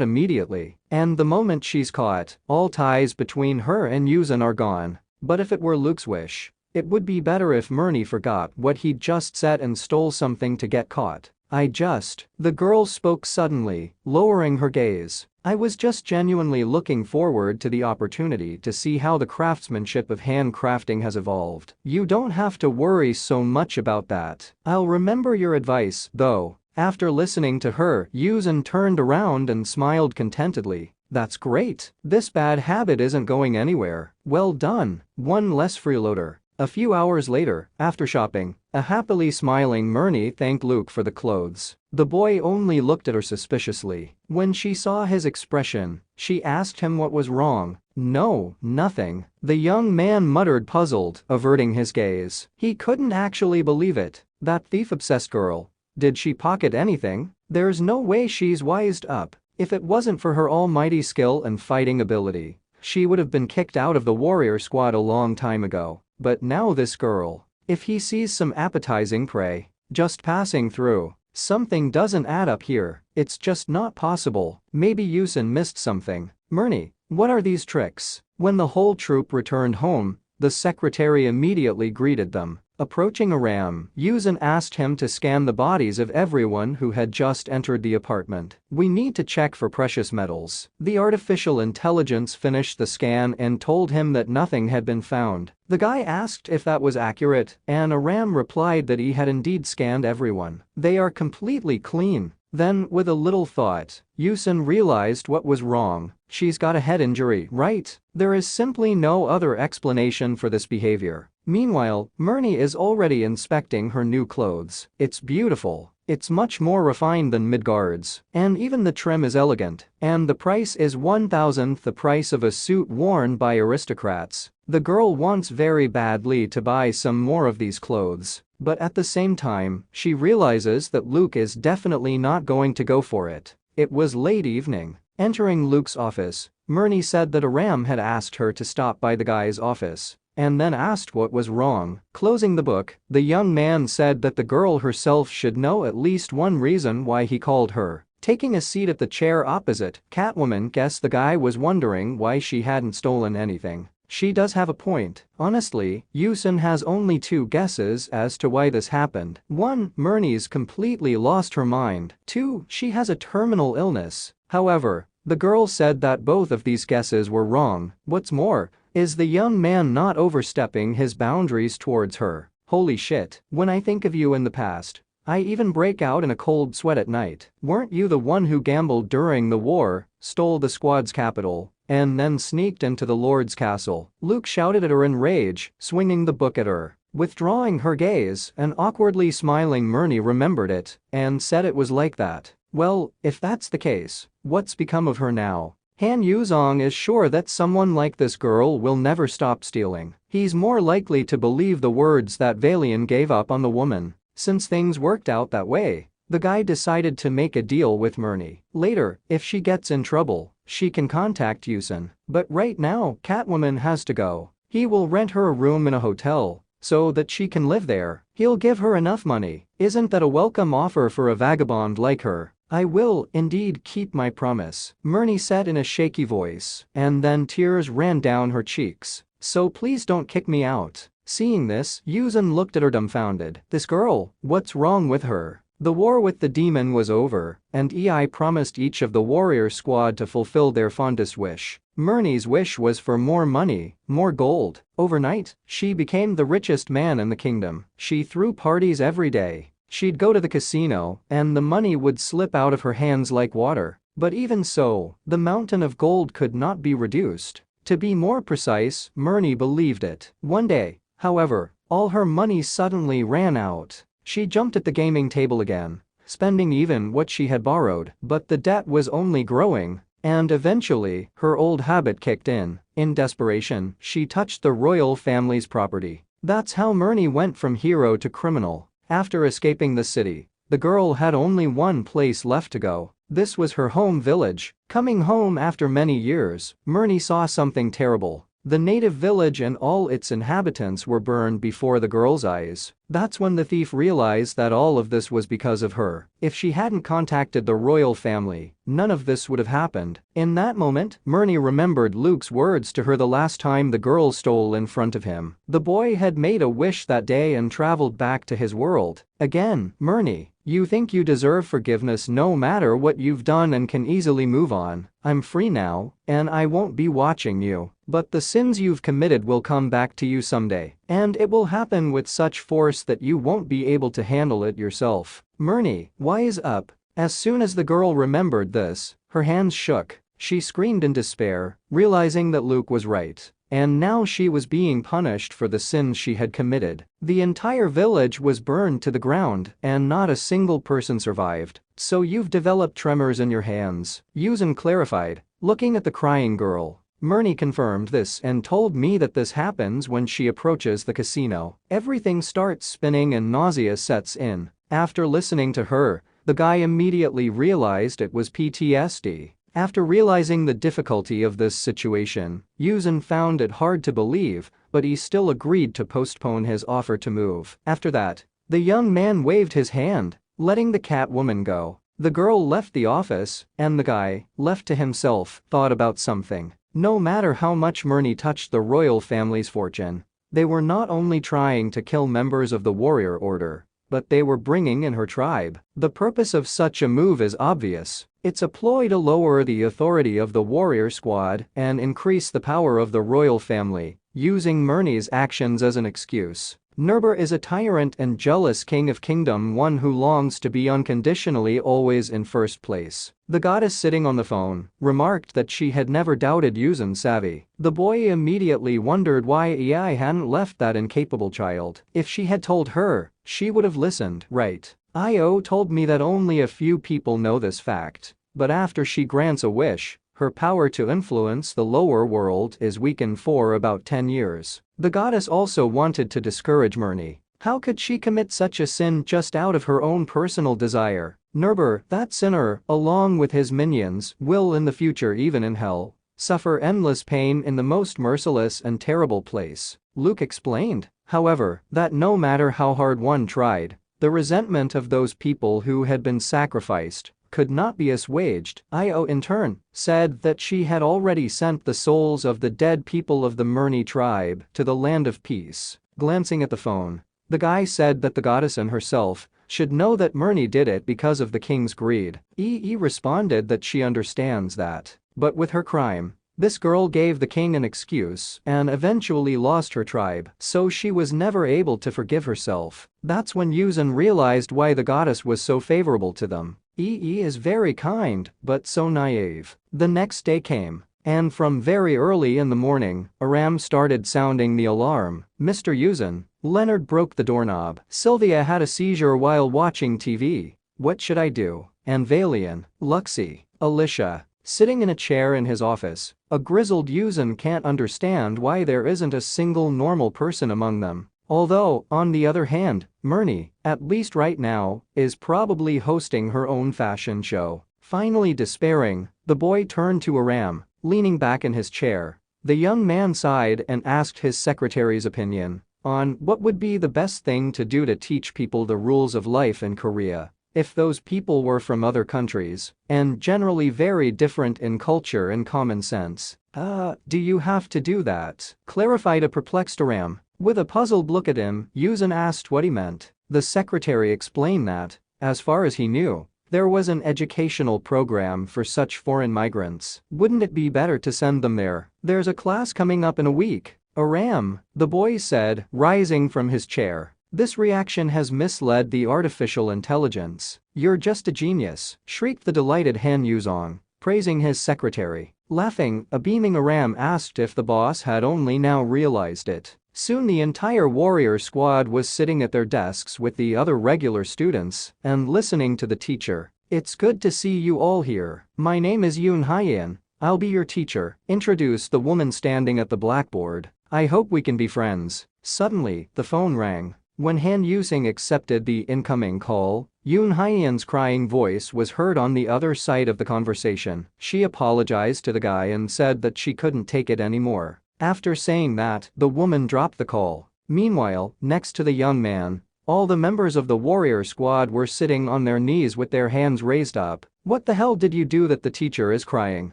immediately. And the moment she's caught, all ties between her and Yuzan are gone. But if it were Luke's wish, it would be better if Myrnie forgot what he'd just said and stole something to get caught. The girl spoke suddenly, lowering her gaze. "I was just genuinely looking forward to the opportunity to see how the craftsmanship of handcrafting has evolved. You don't have to worry so much about that. I'll remember your advice, though." After listening to her, Yuzan turned around and smiled contentedly. "That's great. This bad habit isn't going anywhere. Well done. One less freeloader." A few hours later, after shopping, a happily smiling Myrnie thanked Luke for the clothes. The boy only looked at her suspiciously. When she saw his expression, she asked him what was wrong. "No, nothing," the young man muttered, puzzled, averting his gaze. He couldn't actually believe it. That thief-obsessed girl. Did she pocket anything? There's no way she's wised up. If it wasn't for her almighty skill and fighting ability, she would have been kicked out of the warrior squad a long time ago. But now this girl. If he sees some appetizing prey just passing through, something doesn't add up here. It's just not possible. Maybe Yuzan missed something. "Myrnie, what are these tricks?" When the whole troop returned home, the secretary immediately greeted them. Approaching Aram, Yuzan asked him to scan the bodies of everyone who had just entered the apartment. "We need to check for precious metals." The artificial intelligence finished the scan and told him that nothing had been found. The guy asked if that was accurate, and Aram replied that he had indeed scanned everyone. "They are completely clean." Then, with a little thought, Yuzan realized what was wrong. She's got a head injury, right? There is simply no other explanation for this behavior. Meanwhile, Myrnie is already inspecting her new clothes. It's beautiful. It's much more refined than Midgard's. And even the trim is elegant. And the price is 1,000th the price of a suit worn by aristocrats. The girl wants very badly to buy some more of these clothes. But at the same time, she realizes that Luke is definitely not going to go for it. It was late evening. Entering Luke's office, Myrnie said that Aram had asked her to stop by the guy's office, and then asked what was wrong. Closing the book, the young man said that the girl herself should know at least one reason why he called her. Taking a seat at the chair opposite, Catwoman guessed the guy was wondering why she hadn't stolen anything. She does have a point. Honestly, Yuzan has only two guesses as to why this happened. 1. Myrnie's completely lost her mind. 2. She has a terminal illness. However, the girl said that both of these guesses were wrong. What's more, is the young man not overstepping his boundaries towards her? Holy shit. When I think of you in the past, I even break out in a cold sweat at night. Weren't you the one who gambled during the war, stole the squad's capital, and then sneaked into the Lord's castle? Luke shouted at her in rage, swinging the book at her. Withdrawing her gaze, an awkwardly smiling Myrnie remembered it and said it was like that. Well, if that's the case, what's become of her now? Han Yuzong is sure that someone like this girl will never stop stealing. He's more likely to believe the words that Valian gave up on the woman. Since things worked out that way, the guy decided to make a deal with Myrnie. Later, if she gets in trouble, she can contact Yuzan. But right now, Catwoman has to go. He will rent her a room in a hotel so that she can live there. He'll give her enough money. Isn't that a welcome offer for a vagabond like her? I will indeed keep my promise, Myrnie said in a shaky voice, and then tears ran down her cheeks. So please don't kick me out. Seeing this, Yuzan looked at her dumbfounded. This girl, what's wrong with her? The war with the demon was over, and EI promised each of the warrior squad to fulfill their fondest wish. Myrnie's wish was for more money, more gold. Overnight, she became the richest man in the kingdom. She threw parties every day. She'd go to the casino, and the money would slip out of her hands like water. But even so, the mountain of gold could not be reduced. To be more precise, Myrnie believed it. One day, however, All her money suddenly ran out. She jumped at the gaming table again, spending even what she had borrowed, but the debt was only growing, and eventually, her old habit kicked in. In desperation, she touched the royal family's property. That's how Myrnie went from hero to criminal. After escaping the city, the girl had only one place left to go. This was her home village. Coming home after many years, Myrnie saw something terrible. The native village and all its inhabitants were burned before the girl's eyes. That's when the thief realized that all of this was because of her. If she hadn't contacted the royal family, none of this would have happened. In that moment, Myrnie remembered Luke's words to her the last time the girl stole in front of him. The boy had made a wish that day and traveled back to his world. Again, Myrnie, you think you deserve forgiveness no matter what you've done and can easily move on. I'm free now, and I won't be watching you. But the sins you've committed will come back to you someday. And it will happen with such force that you won't be able to handle it yourself. Myrnie, wise up. As soon as the girl remembered this, her hands shook. She screamed in despair, realizing that Luke was right. And now she was being punished for the sins she had committed. The entire village was burned to the ground, and not a single person survived. So you've developed tremors in your hands. Yuzan clarified, looking at the crying girl. Myrnie confirmed this and told me that this happens when she approaches the casino. Everything starts spinning and nausea sets in. After listening to her, the guy immediately realized it was PTSD. After realizing the difficulty of this situation, Yuzan found it hard to believe, but he still agreed to postpone his offer to move. After that, the young man waved his hand, letting the cat woman go. The girl left the office, and the guy, left to himself, thought about something. No matter how much Myrnie touched the royal family's fortune, they were not only trying to kill members of the warrior order, but they were bringing in her tribe. The purpose of such a move is obvious. It's a ploy to lower the authority of the warrior squad and increase the power of the royal family, using Myrnie's actions as an excuse. Nerber is a tyrant and jealous king of kingdom, one who longs to be unconditionally always in first place. The goddess sitting on the phone remarked that she had never doubted Yuzan's savvy. The boy immediately wondered why AI hadn't left that incapable child. If she had told her, she would have listened, right? IO told me that only a few people know this fact, but after she grants a wish, her power to influence the lower world is weakened for about 10 years. The goddess also wanted to discourage Myrnie. How could she commit such a sin just out of her own personal desire? Nerber, that sinner, along with his minions, will in the future, even in hell, suffer endless pain in the most merciless and terrible place. Luke explained, however, that no matter how hard one tried, the resentment of those people who had been sacrificed could not be assuaged. Io in turn said that she had already sent the souls of the dead people of the Myrnie tribe to the land of peace. Glancing at the phone, the guy said that the goddess and herself should know that Myrnie did it because of the king's greed. EE responded that she understands that, but with her crime, this girl gave the king an excuse and eventually lost her tribe, so she was never able to forgive herself. That's when Yuzan realized why the goddess was so favorable to them. EE is very kind, but so naive. The next day came, and from very early in the morning, Aram started sounding the alarm. Mr. Yuzan, Leonard broke the doorknob. Sylvia had a seizure while watching TV. What should I do? And Valian, Luxie, Alicia, sitting in a chair in his office. A grizzled Yuzan can't understand why there isn't a single normal person among them. Although, on the other hand, Myrnie, at least right now, is probably hosting her own fashion show. Finally despairing, the boy turned to Aram, leaning back in his chair. The young man sighed and asked his secretary's opinion on what would be the best thing to do to teach people the rules of life in Korea. If those people were from other countries, and generally very different in culture and common sense. Do you have to do that? Clarified a perplexed Aram. With a puzzled look at him, Yuzan asked what he meant. The secretary explained that, as far as he knew, there was an educational program for such foreign migrants. Wouldn't it be better to send them there? There's a class coming up in a week. Aram, the boy said, rising from his chair. This reaction has misled the artificial intelligence. You're just a genius, shrieked the delighted Han Yuzong, praising his secretary. Laughing, a beaming Aram asked if the boss had only now realized it. Soon the entire warrior squad was sitting at their desks with the other regular students and listening to the teacher. "It's good to see you all here. My name is Yoon Hyein. I'll be your teacher," introduced the woman standing at the blackboard. "I hope we can be friends." Suddenly, the phone rang. When Han Yusing accepted the incoming call, Yoon Hyein's crying voice was heard on the other side of the conversation. She apologized to the guy and said that she couldn't take it anymore. After saying that, the woman dropped the call. Meanwhile, next to the young man, all the members of the warrior squad were sitting on their knees with their hands raised up. "What the hell did you do that the teacher is crying?"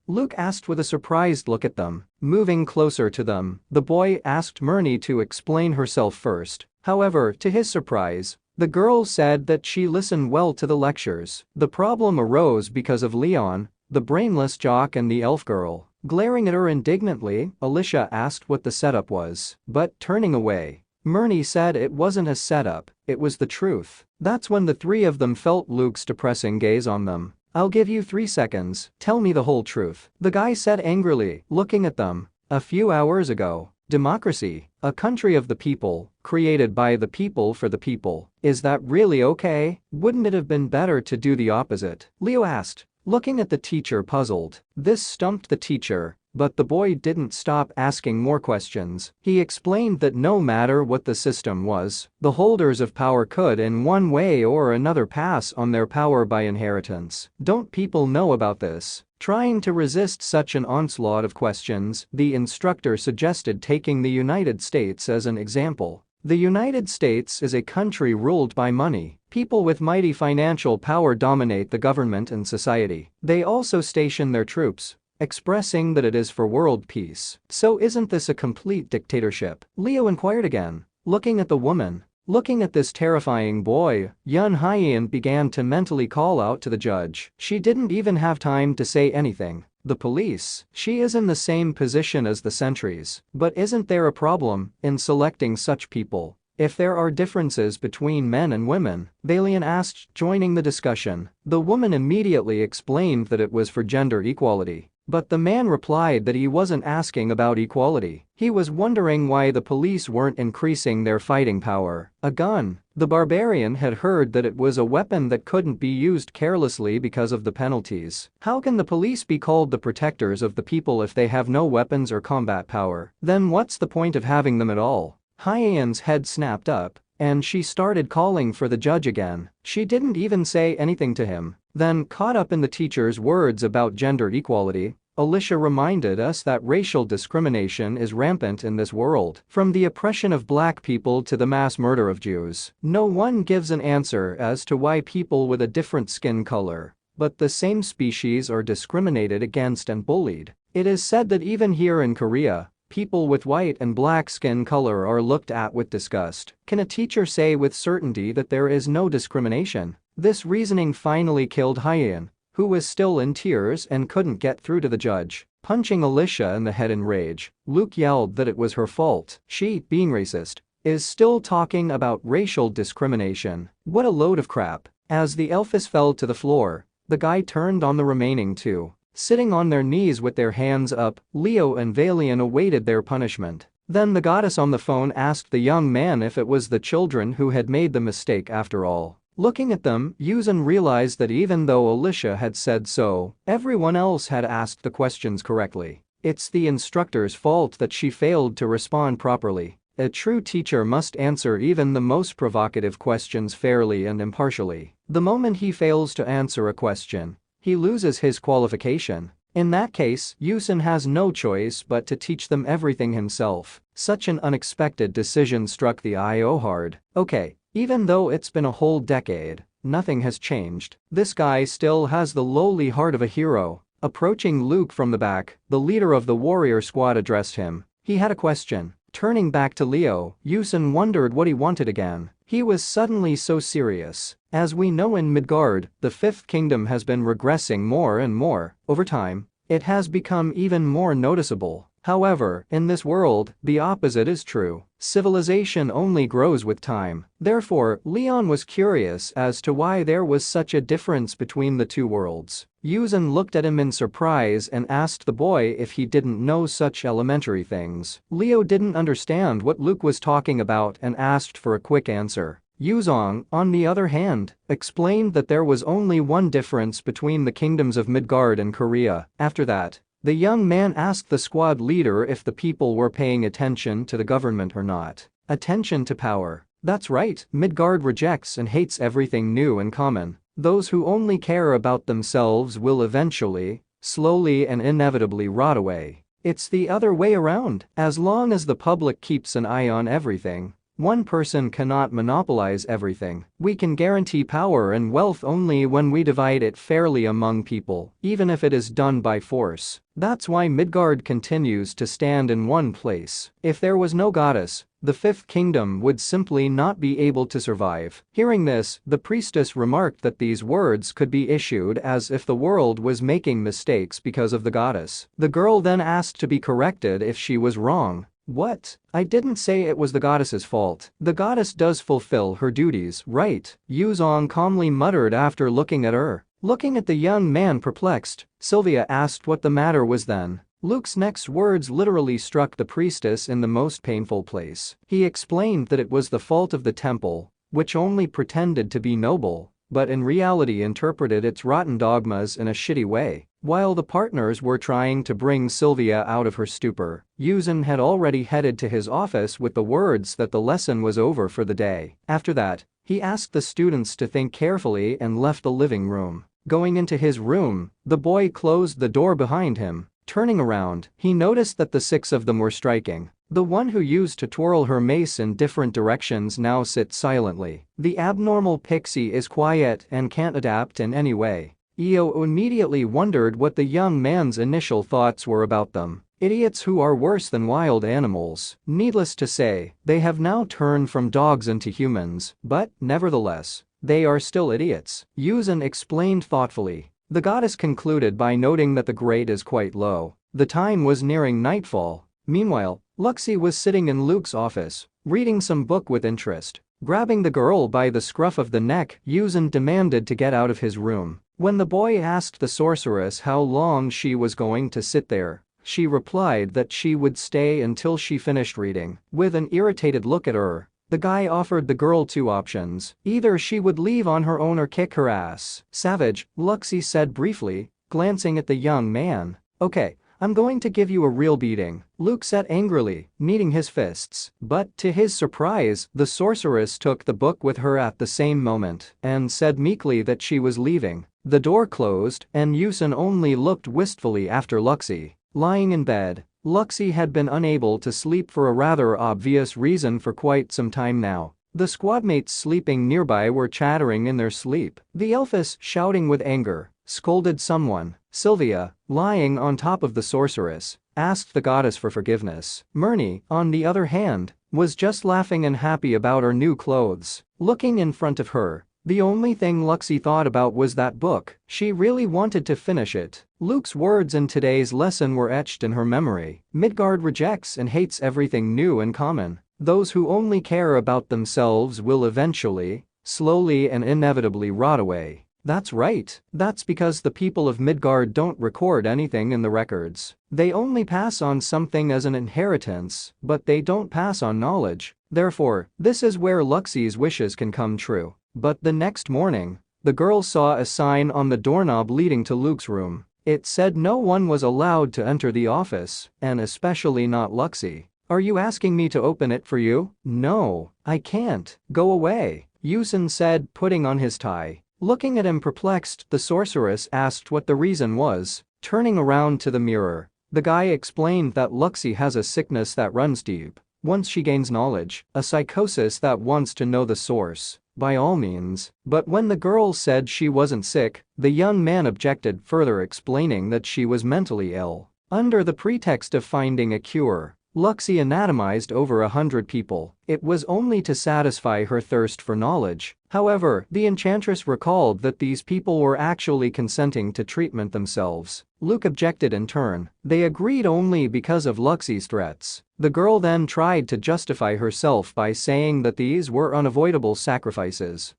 Luke asked with a surprised look at them. Moving closer to them, the boy asked Myrnie to explain herself first. However, to his surprise, the girl said that she listened well to the lectures. The problem arose because of Leon, the brainless jock, and the elf girl. Glaring at her indignantly, Alicia asked what the setup was, but turning away, Myrnie said it wasn't a setup, it was the truth. That's when the three of them felt Luke's depressing gaze on them. "I'll give you 3 seconds, tell me the whole truth," the guy said angrily, looking at them. "A few hours ago, democracy, a country of the people, created by the people for the people. Is that really okay? Wouldn't it have been better to do the opposite?" Leo asked, looking at the teacher puzzled. This stumped the teacher, but the boy didn't stop asking more questions. He explained that no matter what the system was, the holders of power could in one way or another pass on their power by inheritance. Don't people know about this? Trying to resist such an onslaught of questions, the instructor suggested taking the United States as an example. The United States is a country ruled by money. People with mighty financial power dominate the government and society. They also station their troops, expressing that it is for world peace. So isn't this a complete dictatorship? Leo inquired again, looking at the woman. Looking at this terrifying boy, Yoon Hyein began to mentally call out to the judge. She didn't even have time to say anything. The police, she is in the same position as the sentries. But isn't there a problem in selecting such people? If there are differences between men and women, Valian asked, joining the discussion. The woman immediately explained that it was for gender equality. But the man replied that he wasn't asking about equality. He was wondering why the police weren't increasing their fighting power. A gun. The barbarian had heard that it was a weapon that couldn't be used carelessly because of the penalties. How can the police be called the protectors of the people if they have no weapons or combat power? Then what's the point of having them at all? Hyeon's head snapped up, and she started calling for the judge again. She didn't even say anything to him. Then, caught up in the teacher's words about gender equality, Alicia reminded us that racial discrimination is rampant in this world. From the oppression of black people to the mass murder of Jews. No one gives an answer as to why people with a different skin color, but the same species, are discriminated against and bullied. It is said that even here in Korea, people with white and black skin color are looked at with disgust. Can a teacher say with certainty that there is no discrimination? This reasoning finally killed Hyein, who was still in tears and couldn't get through to the judge. Punching Alicia in the head in rage, Luke yelled that it was her fault. She, being racist, is still talking about racial discrimination. What a load of crap. As the elfis fell to the floor, the guy turned on the remaining two. Sitting on their knees with their hands up, Leo and Valian awaited their punishment. Then the goddess on the phone asked the young man if it was the children who had made the mistake after all. Looking at them, Yuzan realized that even though Alicia had said so, everyone else had asked the questions correctly. It's the instructor's fault that she failed to respond properly. A true teacher must answer even the most provocative questions fairly and impartially. The moment he fails to answer a question, he loses his qualification. In that case, Yuzan has no choice but to teach them everything himself. Such an unexpected decision struck the IO hard. Okay. Even though it's been a whole decade, nothing has changed. This guy still has the lowly heart of a hero. Approaching Luke from the back, the leader of the warrior squad addressed him. He had a question. Turning back to Leo, Yuzan wondered what he wanted again. He was suddenly so serious. As we know in Midgard, the Fifth Kingdom has been regressing more and more. Over time, it has become even more noticeable. However, in this world, the opposite is true. Civilization only grows with time. Therefore, Leon was curious as to why there was such a difference between the two worlds. Yuzin looked at him in surprise and asked the boy if he didn't know such elementary things. Leo didn't understand what Luke was talking about and asked for a quick answer. Yuzong, on the other hand, explained that there was only one difference between the kingdoms of Midgard and Korea. After that, the young man asked the squad leader if the people were paying attention to the government or not. Attention to power. That's right, Midgard rejects and hates everything new and common. Those who only care about themselves will eventually, slowly and inevitably rot away. It's the other way around. As long as the public keeps an eye on everything, one person cannot monopolize everything. We can guarantee power and wealth only when we divide it fairly among people, even if it is done by force. That's why Midgard continues to stand in one place. If there was no goddess, the fifth kingdom would simply not be able to survive. Hearing this, the priestess remarked that these words could be issued as if the world was making mistakes because of the goddess. The girl then asked to be corrected if she was wrong. What? I didn't say it was the goddess's fault. The goddess does fulfill her duties, right? Yuzong calmly muttered after looking at her. Looking at the young man perplexed, Sylvia asked what the matter was then. Luke's next words literally struck the priestess in the most painful place. He explained that it was the fault of the temple, which only pretended to be noble, but in reality interpreted its rotten dogmas in a shitty way. While the partners were trying to bring Sylvia out of her stupor, Yuzin had already headed to his office with the words that the lesson was over for the day. After that, he asked the students to think carefully and left the living room. Going into his room, the boy closed the door behind him. Turning around, he noticed that the 6 of them were striking. The one who used to twirl her mace in different directions now sits silently. The abnormal pixie is quiet and can't adapt in any way. Io immediately wondered what the young man's initial thoughts were about them. Idiots who are worse than wild animals. Needless to say, they have now turned from dogs into humans, but, nevertheless, they are still idiots. Yuzin explained thoughtfully. The goddess concluded by noting that the grade is quite low. The time was nearing nightfall. Meanwhile, Luxie was sitting in Luke's office, reading some book with interest. Grabbing the girl by the scruff of the neck, Yuzin demanded to get out of his room. When the boy asked the sorceress how long she was going to sit there, she replied that she would stay until she finished reading. With an irritated look at her, the guy offered the girl 2 options. Either she would leave on her own or kick her ass. Savage, Luxie said briefly, glancing at the young man. Okay, I'm going to give you a real beating, Luke said angrily, kneading his fists. But, to his surprise, the sorceress took the book with her at the same moment and said meekly that she was leaving. The door closed, and Yuzin only looked wistfully after Luxie. Lying in bed, Luxie had been unable to sleep for a rather obvious reason for quite some time now. The squadmates sleeping nearby were chattering in their sleep. The elfess, shouting with anger, scolded someone. Sylvia, lying on top of the sorceress, asked the goddess for forgiveness. Myrni, on the other hand, was just laughing and happy about her new clothes. Looking in front of her, the only thing Luxie thought about was that book. She really wanted to finish it. Luke's words in today's lesson were etched in her memory. Midgard rejects and hates everything new and common. Those who only care about themselves will eventually, slowly and inevitably rot away. That's right. That's because the people of Midgard don't record anything in the records. They only pass on something as an inheritance, but they don't pass on knowledge. Therefore, this is where Luxie's wishes can come true. But the next morning, the girl saw a sign on the doorknob leading to Luke's room. It said no one was allowed to enter the office, and especially not Luxie. Are you asking me to open it for you? No, I can't. Go away, Yuzin said, putting on his tie. Looking at him perplexed, the sorceress asked what the reason was. Turning around to the mirror, the guy explained that Luxie has a sickness that runs deep. Once she gains knowledge, a psychosis that wants to know the source. By all means. But when the girl said she wasn't sick, the young man objected, further explaining that she was mentally ill. Under the pretext of finding a cure, Luxie anatomized over 100 people. It was only to satisfy her thirst for knowledge. However, the enchantress recalled that these people were actually consenting to treatment themselves. Luke objected in turn. They agreed only because of Luxie's threats. The girl then tried to justify herself by saying that these were unavoidable sacrifices.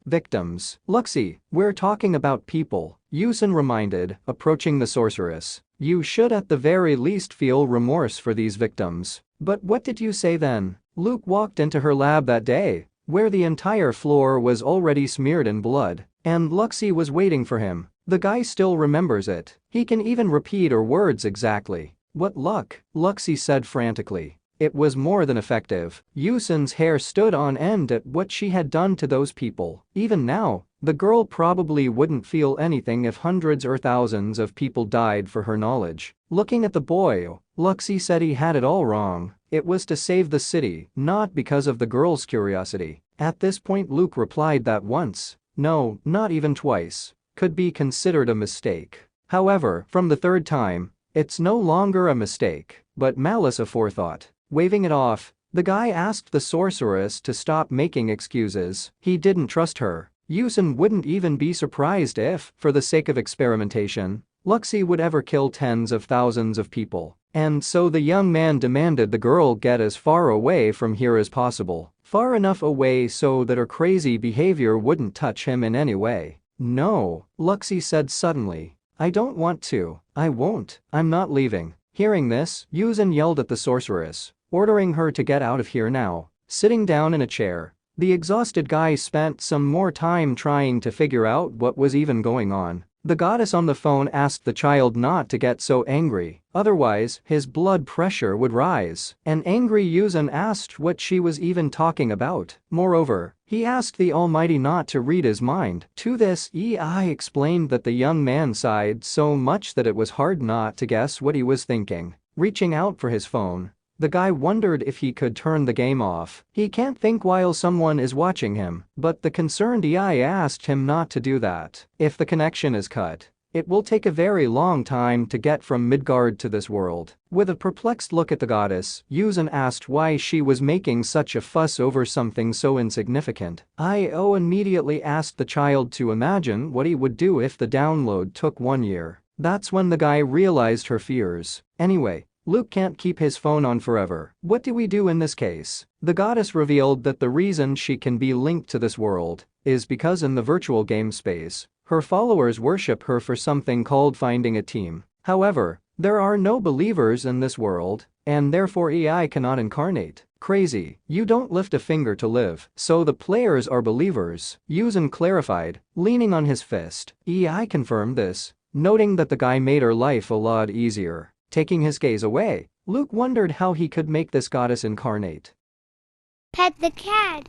Victims. Luxie, we're talking about people, Yusun reminded, approaching the sorceress. You should at the very least feel remorse for these victims. But what did you say then? Luke walked into her lab that day, where the entire floor was already smeared in blood, and Luxie was waiting for him. The guy still remembers it. He can even repeat her words exactly. What luck, Luxie said frantically. It was more than effective. Yusun's hair stood on end at what she had done to those people. Even now, the girl probably wouldn't feel anything if hundreds or thousands of people died for her knowledge. Looking at the boy, Luxie said he had it all wrong. It was to save the city, not because of the girl's curiosity. At this point Luke replied that once, no, not even twice, could be considered a mistake. However, from the third time, it's no longer a mistake, but malice aforethought. Waving it off, the guy asked the sorceress to stop making excuses. He didn't trust her. Yusun wouldn't even be surprised if, for the sake of experimentation, Luxie would ever kill tens of thousands of people. And so the young man demanded the girl get as far away from here as possible. Far enough away so that her crazy behavior wouldn't touch him in any way. No, Luxie said suddenly. I don't want to. I won't. I'm not leaving. Hearing this, Yusun yelled at the sorceress, ordering her to get out of here now. Sitting down in a chair, the exhausted guy spent some more time trying to figure out what was even going on. The goddess on the phone asked the child not to get so angry, otherwise his blood pressure would rise. An angry Yusun asked what she was even talking about. Moreover, he asked the Almighty not to read his mind. To this, EI explained that the young man sighed so much that it was hard not to guess what he was thinking. Reaching out for his phone, the guy wondered if he could turn the game off. He can't think while someone is watching him, but the concerned EI asked him not to do that. If the connection is cut, it will take a very long time to get from Midgard to this world. With a perplexed look at the goddess, Yusun asked why she was making such a fuss over something so insignificant. IO immediately asked the child to imagine what he would do if the download took 1 year. That's when the guy realized her fears. Anyway, Luke can't keep his phone on forever. What do we do in this case? The goddess revealed that the reason she can be linked to this world is because in the virtual game space, her followers worship her for something called finding a team. However, there are no believers in this world, and therefore EI cannot incarnate. Crazy, you don't lift a finger to live, so the players are believers, Yusun clarified, leaning on his fist. EI confirmed this, noting that the guy made her life a lot easier. Taking his gaze away, Luke wondered how he could make this goddess incarnate. Pet the cat.